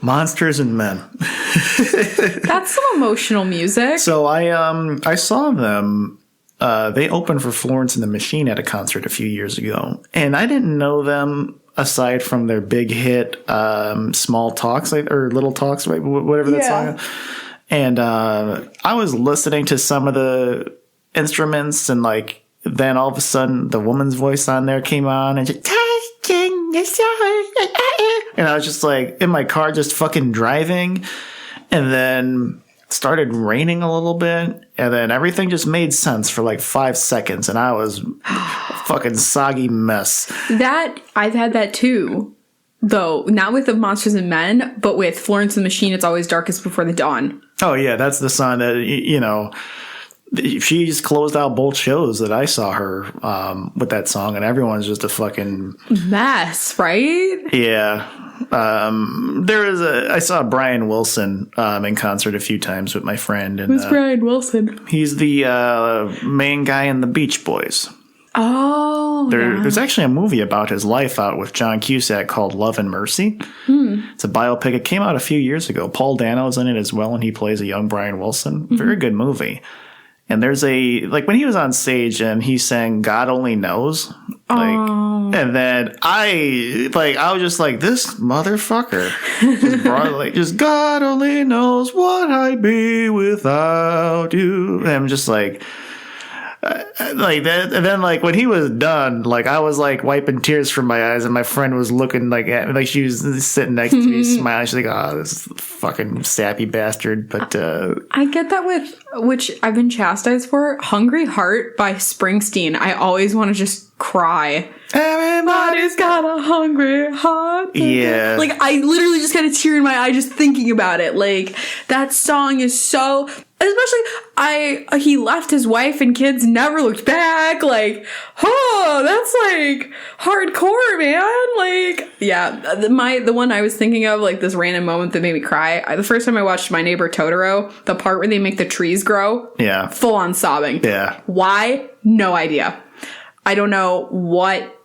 Monsters and Men. That's some emotional music. So I saw them. They opened for Florence and the Machine at a concert a few years ago, and I didn't know them aside from their big hit "Small Talks" or "Little Talks," whatever that song is. And I was listening to some of the instruments, and like then all of a sudden the woman's voice on there came on, and just, and I was just like in my car, just fucking driving, and then started raining a little bit, and then everything just made sense for like 5 seconds, and I was a fucking soggy mess. That I've had that too, though not with the Monsters and Men, but with Florence and the Machine. It's Always Darkest Before the Dawn. Oh yeah, that's the song that she's closed out both shows that I saw her with that song, and everyone's just a fucking mess, right? Yeah. I saw Brian Wilson in concert a few times with my friend. And, who's Brian Wilson? He's the main guy in the Beach Boys. Oh, There's actually a movie about his life out with John Cusack called Love and Mercy. It's a biopic. It came out a few years ago. Paul Dano's in it as well, and he plays a young Brian Wilson. Very good movie. And there's when he was on stage and he sang "God Only Knows," and then I was just like, this motherfucker just God only knows what I'd be without you. And I'm just like, like that, and then like when he was done, like I was like wiping tears from my eyes, and my friend was looking like at me, like she was sitting next to me smiling. She's like, "Oh, this fucking sappy bastard." But I get that with, which I've been chastised for, "Hungry Heart" by Springsteen. I always want to just cry. Everybody's got a hungry heart. Yeah. Like, I literally just got a tear in my eye just thinking about it. Like, that song is so... Especially, he left his wife and kids, never looked back. Like, oh, that's like hardcore, man. Like, yeah, the one I was thinking of, like this random moment that made me cry. The first time I watched My Neighbor Totoro, the part where they make the trees grow. Yeah. Full on sobbing. Yeah. Why? No idea. I don't know what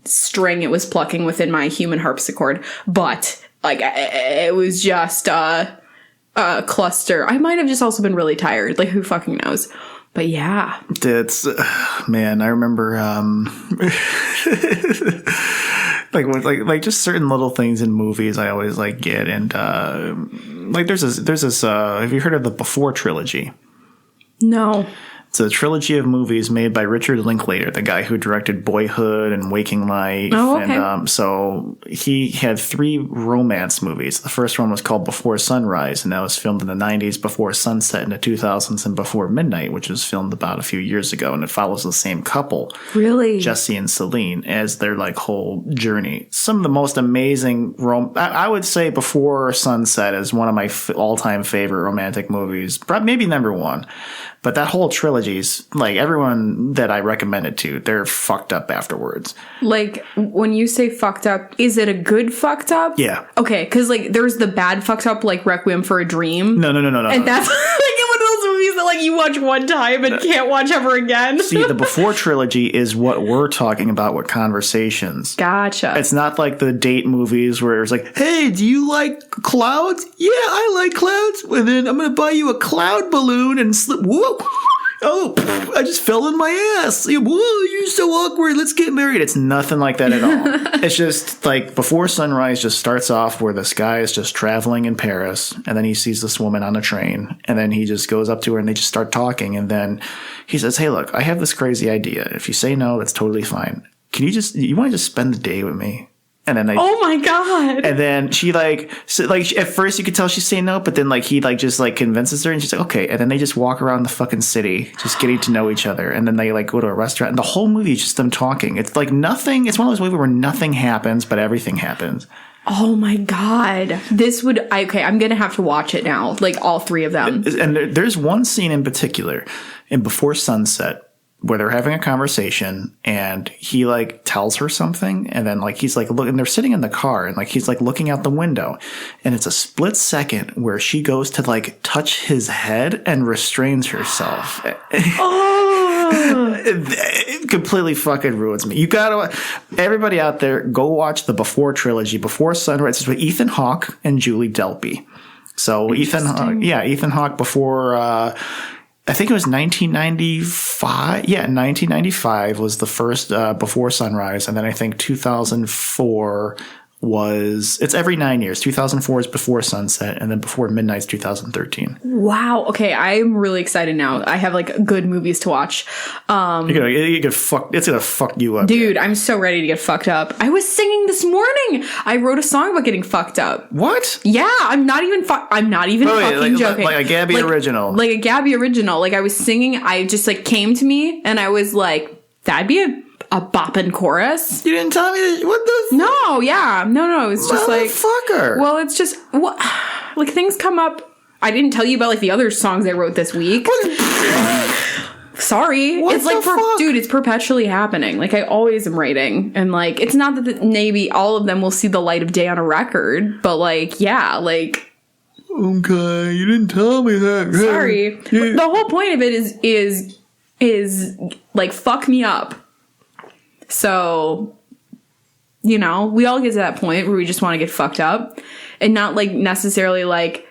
string it was plucking within my human harpsichord, but like it was just cluster. I might have just also been really tired. Like, who fucking knows? But yeah. It's, man, I remember, like just certain little things in movies I always like get. And, like there's this, have you heard of the Before trilogy? No. It's a trilogy of movies made by Richard Linklater, the guy who directed Boyhood and Waking Life. Oh, okay. And so he had 3 romance movies. The first one was called Before Sunrise, and that was filmed in the 90s, Before Sunset in the 2000s, and Before Midnight, which was filmed about a few years ago. And it follows the same couple, Really? Jesse and Celine, as their like whole journey. Some of the most amazing I would say Before Sunset is one of my all-time favorite romantic movies. Maybe number 1. But that whole trilogy's, like, everyone that I recommend it to, they're fucked up afterwards. Like, when you say fucked up, is it a good fucked up? Yeah. Okay, because, like, there's the bad fucked up, like, Requiem for a Dream. No. And that's, like, one of those movies that, like, you watch one time and can't watch ever again. See, the Before trilogy is what we're talking about with Conversations. Gotcha. It's not like the date movies where it's like, hey, do you like clouds? Yeah, I like clouds. And then I'm going to buy you a cloud balloon and slip. Whoa. Oh, I just fell in my ass. Whoa, you're so awkward. Let's get married. It's nothing like that at all. It's just like Before Sunrise just starts off where this guy is just traveling in Paris, and then he sees this woman on a train, and then he just goes up to her and they just start talking. And then he says, hey, look, I have this crazy idea. If you say no, that's totally fine. You want to just spend the day with me? And then oh my God. And then she like at first you could tell she's saying no, but then like he like just like convinces her and she's like, okay. And then they just walk around the fucking city just getting to know each other. And then they like go to a restaurant and the whole movie is just them talking. It's like nothing. It's one of those movies where nothing happens, but everything happens. Oh my God. This would, okay, I'm going to have to watch it now. Like all 3 of them. And there's one scene in particular in Before Sunset where they're having a conversation and he like tells her something and then like he's like look, and they're sitting in the car and like he's like looking out the window and it's a split second where she goes to like touch his head and restrains herself. Oh. It completely fucking ruins me. You gotta, everybody out there, go watch the Before trilogy, Before Sunrise. It's with Ethan Hawke and Julie Delpy. So Ethan Hawke before I think it was 1995. Yeah, 1995 was the first Before Sunrise. And then I think 2004 it's every 9 years. 2004 is Before Sunset, and then Before Midnight's 2013. Wow. Okay, I'm really excited now. I have like good movies to watch. It's gonna fuck you up, dude. I'm so ready to get fucked up. I was singing this morning. I wrote a song about getting fucked up. What? Yeah, I'm not even fucking joking. Like a Gabi original. Like a Gabi original. Like I was singing. I just like came to me, and I was like, that'd be a boppin' chorus. You didn't tell me what the No, yeah. No, it's just like fucker. Well, it's just what like things come up. I didn't tell you about like the other songs I wrote this week. Sorry. What it's like dude, it's perpetually happening. Like I always am writing, and like it's not that maybe all of them will see the light of day on a record, but like yeah, like okay, you didn't tell me that. Sorry. The whole point of it is like fuck me up. So, you know, we all get to that point where we just want to get fucked up, and not like necessarily like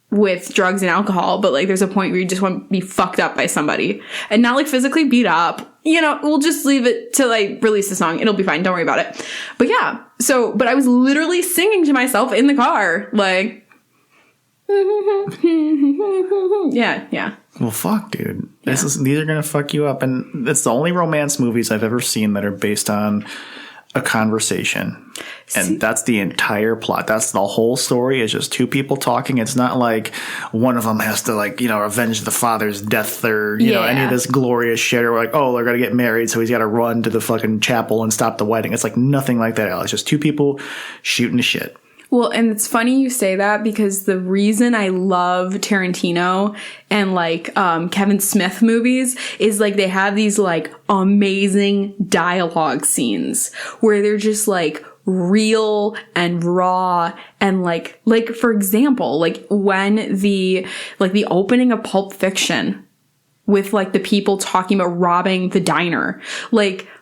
with drugs and alcohol, but like there's a point where you just want to be fucked up by somebody and not like physically beat up. You know, we'll just leave it to like release the song. It'll be fine. Don't worry about it. But yeah, but I was literally singing to myself in the car, like, Yeah. Well, fuck, dude. These are gonna fuck you up, and it's the only romance movies I've ever seen that are based on a conversation, and that's the entire plot. That's the whole story. Is just two people talking. It's not like one of them has to avenge the father's death or you know any of this glorious shit, or like, oh, they're gonna get married, so he's got to run to the fucking chapel and stop the wedding. It's like nothing like that. It's just two people shooting the shit. Well, and it's funny you say that because the reason I love Tarantino and Kevin Smith movies is they have these amazing dialogue scenes where they're just real and raw and for example, when the opening of Pulp Fiction with the people talking about robbing the diner,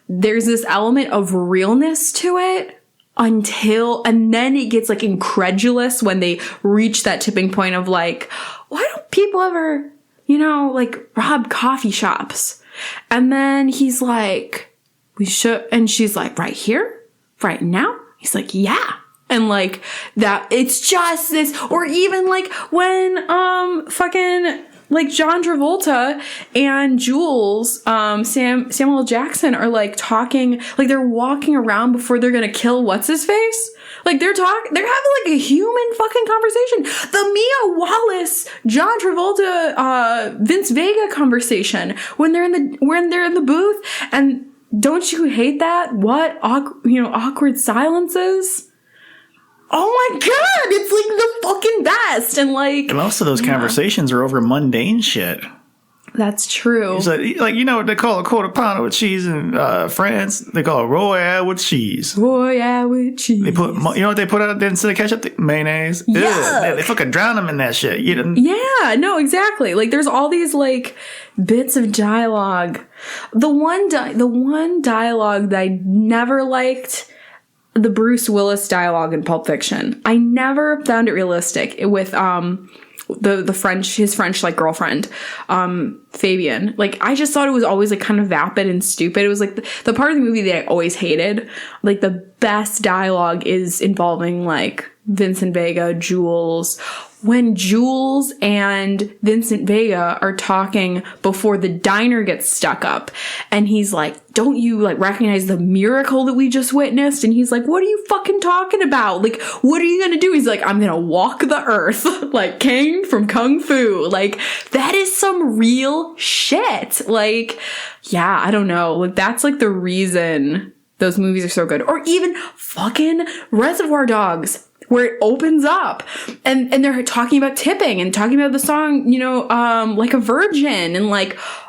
there's this element of realness to it. And then it gets incredulous when they reach that tipping point of why don't people ever, rob coffee shops? And then he's like, we should, and she's like, right here, right now. He's like, yeah. And that, it's just this, or even when, fucking, John Travolta and Jules, Samuel L. Jackson are talking, they're walking around before they're gonna kill what's his face. They're having a human fucking conversation. The Mia Wallace, John Travolta, Vince Vega conversation when they're in the booth. And don't you hate that? What awkward silences? Oh my god, it's the fucking best. And most of those conversations are over mundane shit. That's true. It's they call a quarter pounder with cheese in France. They call it royale with cheese. Royale with cheese. They put, what they put out instead of ketchup? Mayonnaise. Yeah. They fucking drown them in that shit. Yeah, no, exactly. There's all these bits of dialogue. The one dialogue that I never liked, the Bruce Willis dialogue in Pulp Fiction. I never found it realistic with his French girlfriend, Fabian. I just thought it was always kind of vapid and stupid. It was the part of the movie that I always hated. The best dialogue is involving Vincent Vega, Jules. When Jules and Vincent Vega are talking before the diner gets stuck up, and he's like, don't you recognize the miracle that we just witnessed? And he's like, what are you fucking talking about? What are you gonna do? He's like, I'm gonna walk the earth like Kang from Kung Fu. That is some real shit. Yeah, I don't know. That's the reason those movies are so good. Or even fucking Reservoir Dogs, where it opens up and they're talking about tipping and talking about the song, Like a Virgin, and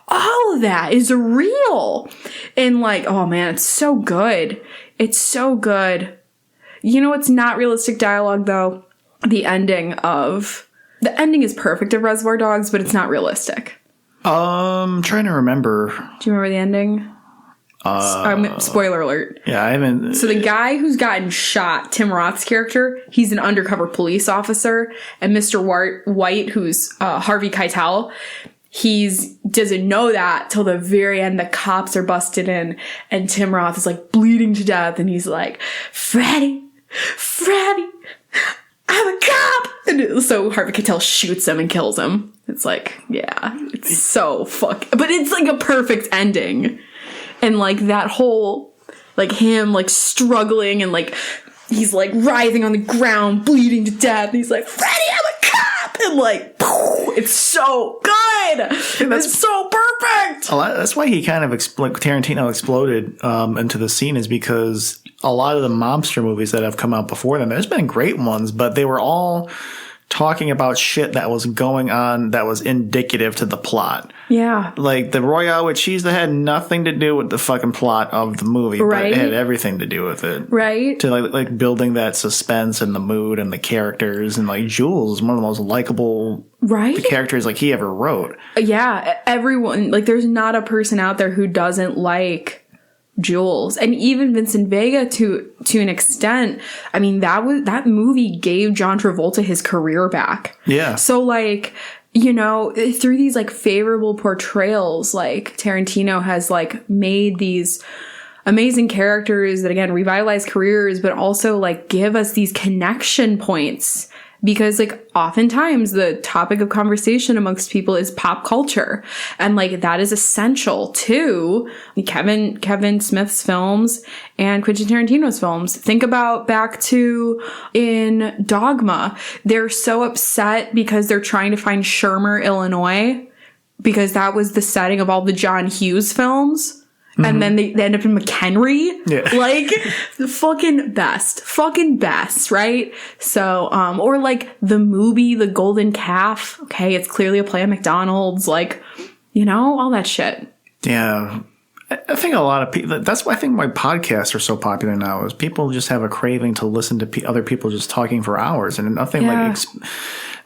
all of that is real. And oh man, it's so good. It's so good. It's not realistic dialogue though. The ending is perfect of Reservoir Dogs, but it's not realistic. I'm trying to remember. Do you remember the ending? Spoiler alert. Yeah, I haven't. So the guy who's gotten shot, Tim Roth's character, he's an undercover police officer, and Mr. White, who's Harvey Keitel, doesn't know that till the very end. The cops are busted in, and Tim Roth is bleeding to death, and he's like, Freddie, I'm a cop. And so Harvey Keitel shoots him and kills him. It's yeah, it's so but it's a perfect ending. And that whole, him, struggling and, he's, writhing on the ground, bleeding to death. And he's like, Freddie, I'm a cop! And, poof, it's so good! It's so perfect! That's why he kind of, Tarantino exploded into the scene, is because a lot of the mobster movies that have come out before them, there's been great ones, but they were all talking about shit that was going on that was indicative to the plot. Yeah. The Royale with cheese that had nothing to do with the fucking plot of the movie, right? But it had everything to do with it. Right. To building that suspense and the mood and the characters, and Jules is one of the most likable characters he ever wrote. Yeah. Everyone, there's not a person out there who doesn't like Jules, and even Vincent Vega to an extent. I mean, that movie gave John Travolta his career back. Yeah. So through these favorable portrayals, Tarantino has made these amazing characters that again revitalize careers, but also give us these connection points because like oftentimes the topic of conversation amongst people is pop culture, and like that is essential to Kevin Smith's films and Quentin Tarantino's films. Think about back to in Dogma. They're so upset because they're trying to find Shermer, Illinois, because that was the setting of all the John Hughes films. And then they end up in McHenry. Yeah. Like, the fucking best, right? So, or like the movie, The Golden Calf. Okay, it's clearly a play on McDonald's. Like, you know, all that shit. Yeah. I think a lot of people, that's why I think my podcasts are so popular now, is people just have a craving to listen to other people just talking for hours, and nothing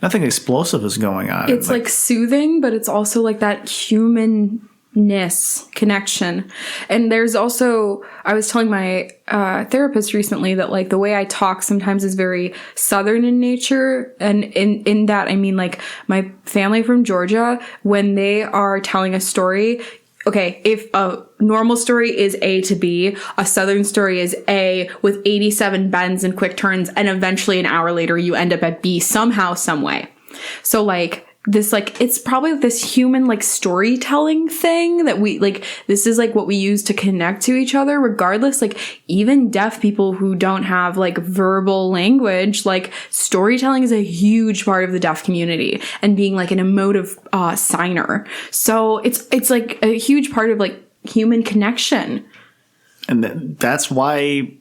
nothing explosive is going on. It's like soothing, but it's also like that humanness connection. And there's also, I was telling my therapist recently that like the way I talk sometimes is very Southern in nature. And in that, I mean like my family from Georgia, when they are telling a story, okay, if a normal story is A to B, a Southern story is A with 87 bends and quick turns, and eventually an hour later you end up at B somehow, some way. So like this, like, it's probably this human like storytelling thing that we like, this is like what we use to connect to each other regardless. Like even deaf people who don't have like verbal language, like storytelling is a huge part of the deaf community, and being like an emotive signer. So it's like a huge part of like human connection. And that's why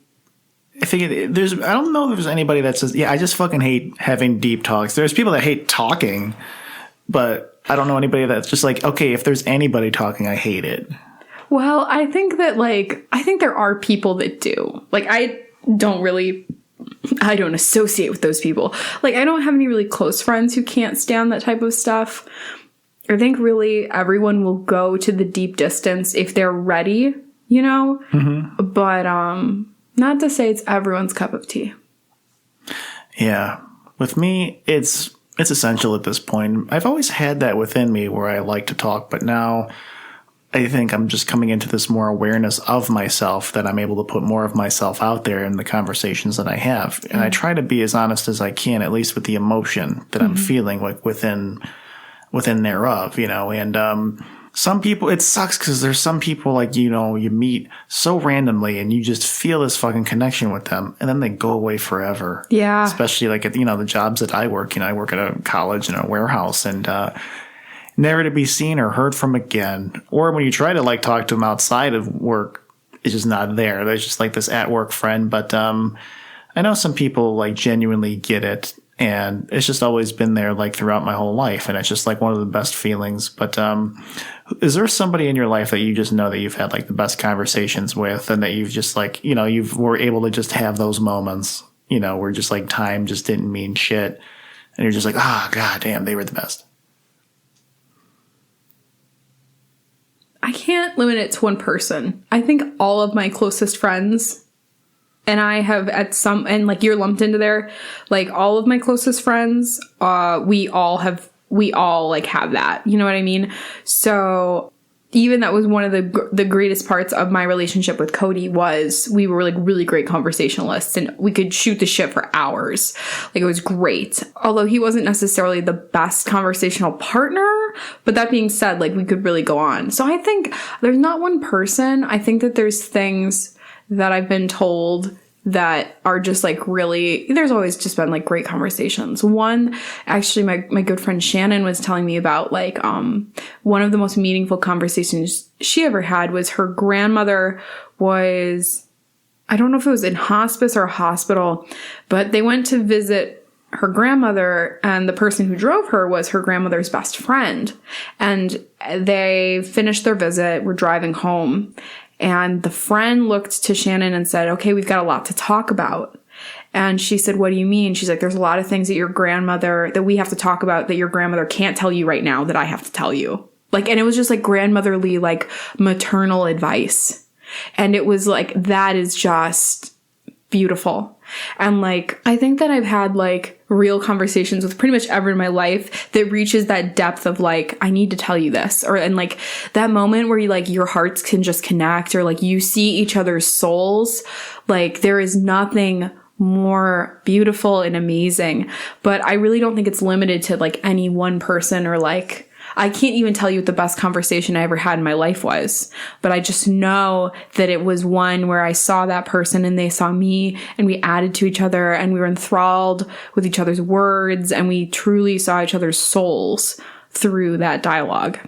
I think I don't know if there's anybody that says, yeah, I just fucking hate having deep talks. There's people that hate talking, but I don't know anybody that's just like, okay, if there's anybody talking, I hate it. Well, I think that like, I think there are people that do. Like, I don't associate with those people. Like, I don't have any really close friends who can't stand that type of stuff. I think really everyone will go to the deep distance if they're ready, you know? Mm-hmm. But not to say it's everyone's cup of tea. Yeah. With me, it's essential at this point. I've always had that within me where I like to talk, but now I think I'm just coming into this more awareness of myself, that I'm able to put more of myself out there in the conversations that I have. And I try to be as honest as I can, at least with the emotion that I'm feeling, like within thereof, you know. And some people, it sucks because there's some people like, you know, you meet so randomly and you just feel this fucking connection with them, and then they go away forever. Yeah. Especially like at, you know, the jobs that I work, you know, I work at a college and a warehouse, and never to be seen or heard from again. Or when you try to like talk to them outside of work, it's just not there. There's just like this at work friend. But I know some people like genuinely get it. And it's just always been there like throughout my whole life. And it's just like one of the best feelings. But is there somebody in your life that you just know that you've had like the best conversations with, and that you've just like, you know, you were able to just have those moments, you know, where just like time just didn't mean shit. And you're just like, God damn, they were the best. I can't limit it to one person. I think all of my closest friends, and I have and like you're lumped into there, like all of my closest friends, we all like have that, you know what I mean? So even that was one of the greatest parts of my relationship with Cody, was we were like really great conversationalists, and we could shoot the shit for hours. Like it was great. Although he wasn't necessarily the best conversational partner, but that being said, like we could really go on. So I think there's not one person. I think that there's things that I've been told that are just like really, there's always just been like great conversations. One, actually my good friend Shannon was telling me about like, one of the most meaningful conversations she ever had was her grandmother was, I don't know if it was in hospice or a hospital, but they went to visit her grandmother, and the person who drove her was her grandmother's best friend. And they finished their visit, were driving home, and the friend looked to Shannon and said, okay, we've got a lot to talk about. And she said, what do you mean? She's like, there's a lot of things that we have to talk about that your grandmother can't tell you right now that I have to tell you. Like, and it was just like grandmotherly, like maternal advice. And it was like, that is just beautiful. And like, I think that I've had like real conversations with pretty much everyone in my life that reaches that depth of like, I need to tell you this, and like that moment where you like your hearts can just connect, or like you see each other's souls. Like there is nothing more beautiful and amazing. But I really don't think it's limited to like any one person, or like, I can't even tell you what the best conversation I ever had in my life was, but I just know that it was one where I saw that person and they saw me, and we added to each other, and we were enthralled with each other's words, and we truly saw each other's souls through that dialogue.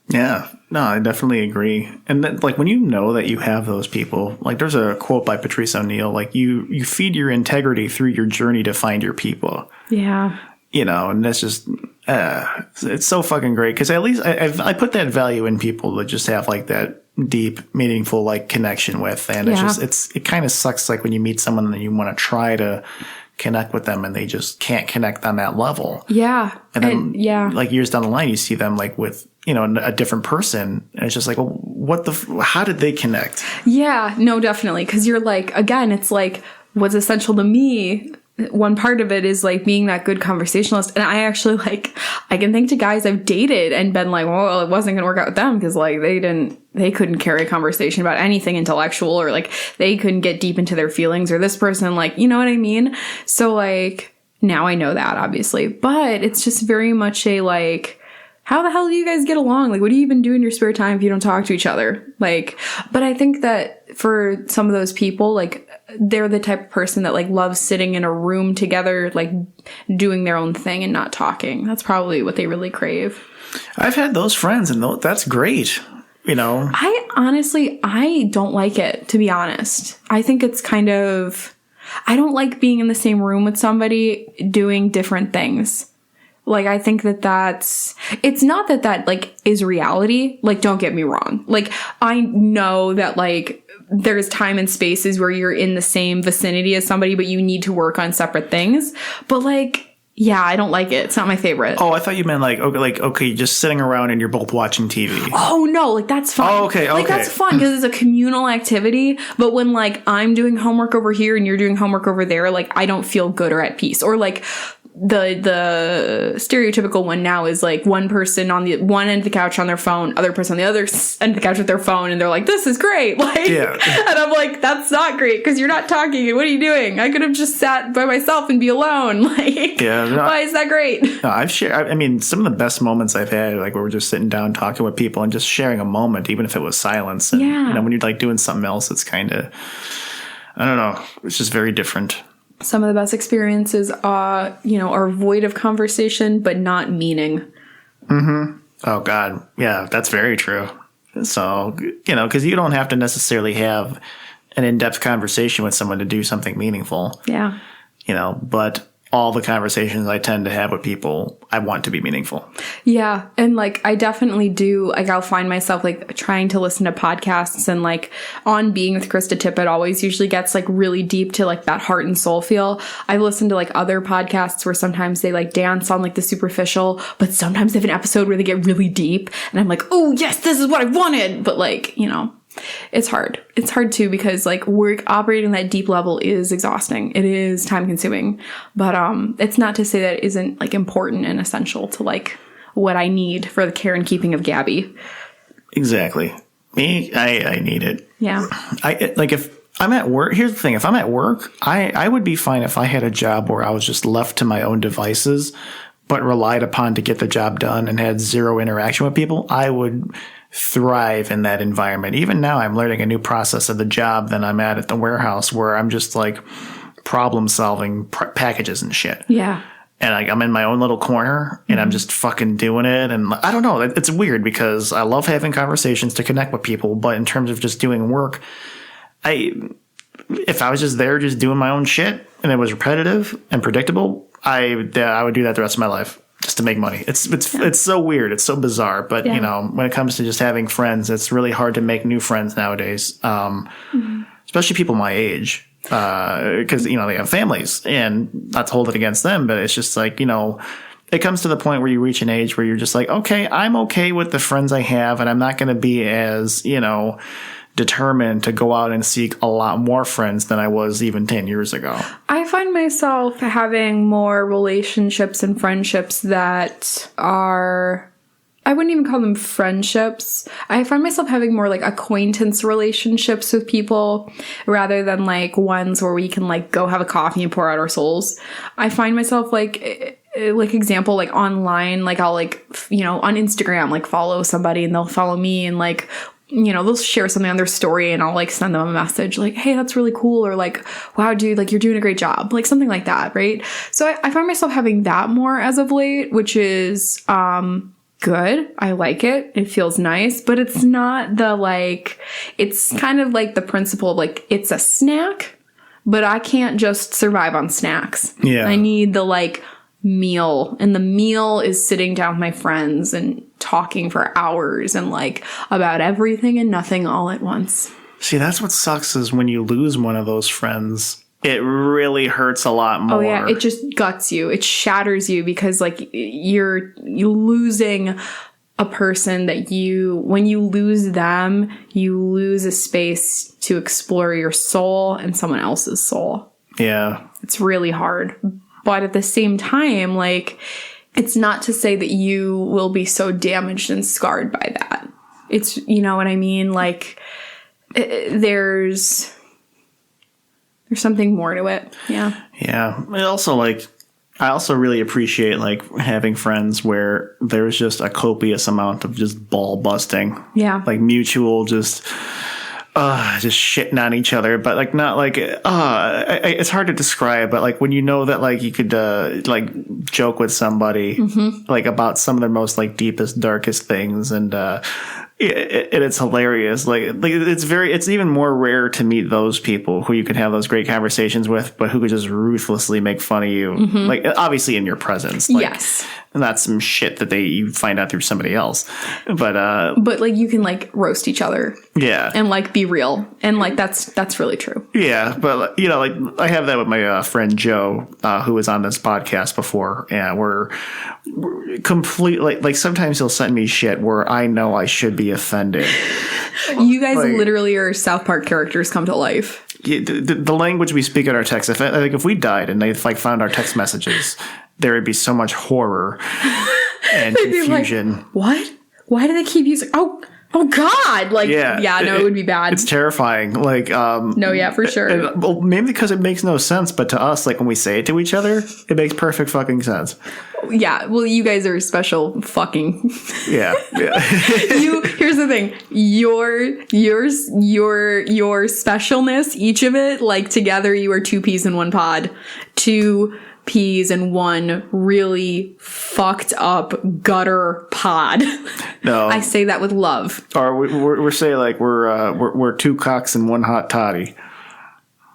Yeah, no, I definitely agree. And then, like, when you know that you have those people, like, there's a quote by Patrice O'Neill, like, you feed your integrity through your journey to find your people. Yeah. You know, and that's just, it's so fucking great. Because at least I put that value in people that just have, like, that deep, meaningful, like, connection with. And it kind of sucks, like, when you meet someone and you want to try to connect with them and they just can't connect on that level. Yeah. And then, like, years down the line, you see them, like, with, you know, a different person. And it's just like, well, how did they connect? Yeah, no, definitely. Because you're like, again, it's like, what's essential to me, one part of it is like being that good conversationalist. And I actually, like, I can think to guys I've dated and been like, well, it wasn't going to work out with them because, like, they couldn't carry a conversation about anything intellectual, or like they couldn't get deep into their feelings, or this person, like, you know what I mean? So, like, now I know that, obviously, but it's just very much a, like, how the hell do you guys get along? Like, what do you even do in your spare time if you don't talk to each other? Like, but I think that for some of those people, like, they're the type of person that, like, loves sitting in a room together, like, doing their own thing and not talking. That's probably what they really crave. I've had those friends, and that's great. You know, I don't like it, to be honest. I think it's kind of, I don't like being in the same room with somebody doing different things. Like, I think it's not that like is reality. Like, don't get me wrong. Like, I know that, like, there's time and spaces where you're in the same vicinity as somebody, but you need to work on separate things. But, like, yeah, I don't like it. It's not my favorite. Oh, I thought you meant okay, just sitting around and you're both watching TV. Oh, no, like, that's fun. Oh, okay. Like, that's fun because it's a communal activity. But when, like, I'm doing homework over here and you're doing homework over there, like, I don't feel good or at peace. Or, like, the stereotypical one now is, like, one person on the one end of the couch on their phone, other person on the other end of the couch with their phone, and they're like, this is great. Like, yeah. And I'm like, that's not great because you're not talking, and what are you doing? I could have just sat by myself and be alone. Like, why is that great? No, I mean, some of the best moments I've had, like, where we're just sitting down talking with people and just sharing a moment, even if it was silence. And, you know, when you're, like, doing something else, it's kind of, I don't know, it's just very different. Some of the best experiences are void of conversation, but not meaning. Mm-hmm. Oh, God. Yeah, that's very true. So, you know, because you don't have to necessarily have an in-depth conversation with someone to do something meaningful. Yeah. You know, but all the conversations I tend to have with people, I want to be meaningful. Yeah. And, like, I definitely do. Like, I'll find myself, like, trying to listen to podcasts, and, like, on Being with Krista Tippett always usually gets, like, really deep to, like, that heart and soul feel. I've listened to, like, other podcasts where sometimes they, like, dance on, like, the superficial, but sometimes they have an episode where they get really deep, and I'm like, oh, yes, this is what I wanted. But, like, you know, it's hard. It's hard too because, like, work operating that deep level is exhausting. It is time consuming, but it's not to say that it isn't, like, important and essential to, like, what I need for the care and keeping of Gabi. Exactly. Me, I need it. Yeah. If I'm at work, here's the thing. If I'm at work, I would be fine if I had a job where I was just left to my own devices, but relied upon to get the job done and had zero interaction with people. I would thrive in that environment. Even now, I'm learning a new process of the job that I'm at the warehouse, where I'm just, like, problem solving packages and shit. Yeah. And, like, I'm in my own little corner and I'm just fucking doing it. And I don't know. It's weird because I love having conversations to connect with people. But in terms of just doing work, if I was just there just doing my own shit and it was repetitive and predictable, I would do that the rest of my life. Just to make money. It's so weird. It's so bizarre. But, you know, when it comes to just having friends, it's really hard to make new friends nowadays. Especially people my age. Because, you know, they have families, and not to hold it against them, but it's just like, you know, it comes to the point where you reach an age where you're just like, okay, I'm okay with the friends I have, and I'm not going to be as, you know, determined to go out and seek a lot more friends than I was even 10 years ago. I find myself having more relationships and friendships that are I wouldn't even call them friendships. I find myself having more like acquaintance relationships with people rather than like ones where we can like go have a coffee and pour out our souls. I find myself like example, like online, like I'll like, you know, on Instagram, like follow somebody and they'll follow me and like, you know, they'll share something on their story and I'll like send them a message like, hey, that's really cool. Or like, wow, dude, like you're doing a great job. Like something like that. Right. So I find myself having that more as of late, which is, good. I like it. It feels nice, but it's not the like, it's kind of like the principle of like, it's a snack, but I can't just survive on snacks. Yeah. I need the like meal, and the meal is sitting down with my friends and talking for hours and like about everything and nothing all at once. See, that's what sucks is when you lose one of those friends. It really hurts a lot more. Oh yeah, it just guts you. It shatters you because like you're losing a person that when you lose them, you lose a space to explore your soul and someone else's soul. Yeah. It's really hard. But at the same time, like it's not to say that you will be so damaged and scarred by that. It's, you know what I mean? Like there's something more to it. Yeah. Yeah. It also like, I also really appreciate like having friends where there's just a copious amount of just ball busting. Yeah. Like mutual just shitting on each other, but like not like it's hard to describe, but like when you know that like you could like joke with somebody like about some of their most like deepest, darkest things, and it's hilarious. Like it's even more rare to meet those people who you can have those great conversations with, but who could just ruthlessly make fun of you, like obviously in your presence. Like, yes. Not some shit that you find out through somebody else, but like you can like roast each other, yeah, and like be real, and like that's really true. Yeah, but you know, like I have that with my friend Joe, who was on this podcast before, and we're completely like sometimes he'll send me shit where I know I should be offended. You guys like, literally are South Park characters come to life. The language we speak in our texts. If we died and they like found our text messages, there would be so much horror and confusion. Like, what? Why do they keep using? Oh God! Like, yeah, no, it would be bad. It's terrifying. Like, no, yeah, for sure. Well, maybe because it makes no sense, but to us, like when we say it to each other, it makes perfect fucking sense. Yeah, well, you guys are special fucking. Yeah. Here's the thing. Your specialness, each of it, like together, you are two peas in one pod. Two peas in one really fucked up gutter pod. No, I say that with love. Or we're saying like we're two cocks and one hot toddy.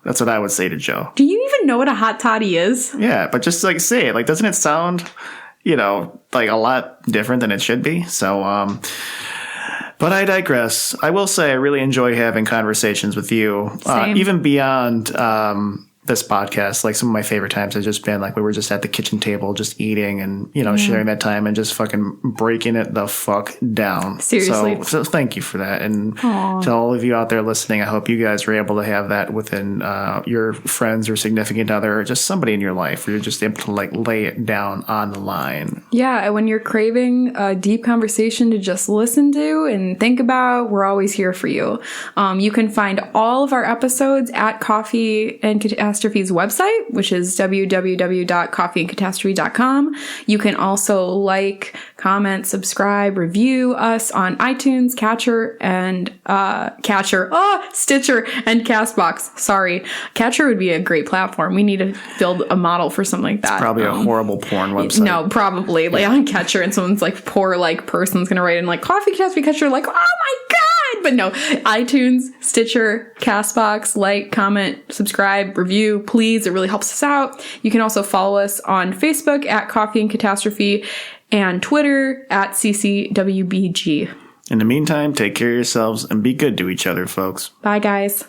That's what I would say to Joe. Do you even know what a hot toddy is? Yeah, but just like say it. Like, doesn't it sound, like a lot different than it should be? So, but I digress. I will say I really enjoy having conversations with you, even beyond this podcast. Like some of my favorite times have just been like we were just at the kitchen table, just eating and sharing that time and just fucking breaking it the fuck down. Seriously. So thank you for that, and to all of you out there listening, I hope you guys were able to have that within your friends or significant other, or just somebody in your life where you're just able to like lay it down on the line. Yeah, when you're craving a deep conversation to just listen to and think about, we're always here for you. You can find all of our episodes at Coffee and Catastrophe's website, which is www.coffeeandcatastrophe.com. You can also like, comment, subscribe, review us on iTunes, Stitcher, and Castbox. Sorry. Catcher would be a great platform. We need to build a model for something like that. It's probably a horrible porn website. No, probably. Like on Catcher, and someone's like poor like person's gonna write in like Coffee Catastrophe Catcher, like, oh my god! But no, iTunes, Stitcher, Castbox, like, comment, subscribe, review, please. It really helps us out. You can also follow us on Facebook at Coffee and Catastrophe and Twitter at CCWBG. In the meantime, take care of yourselves and be good to each other, folks. Bye, guys.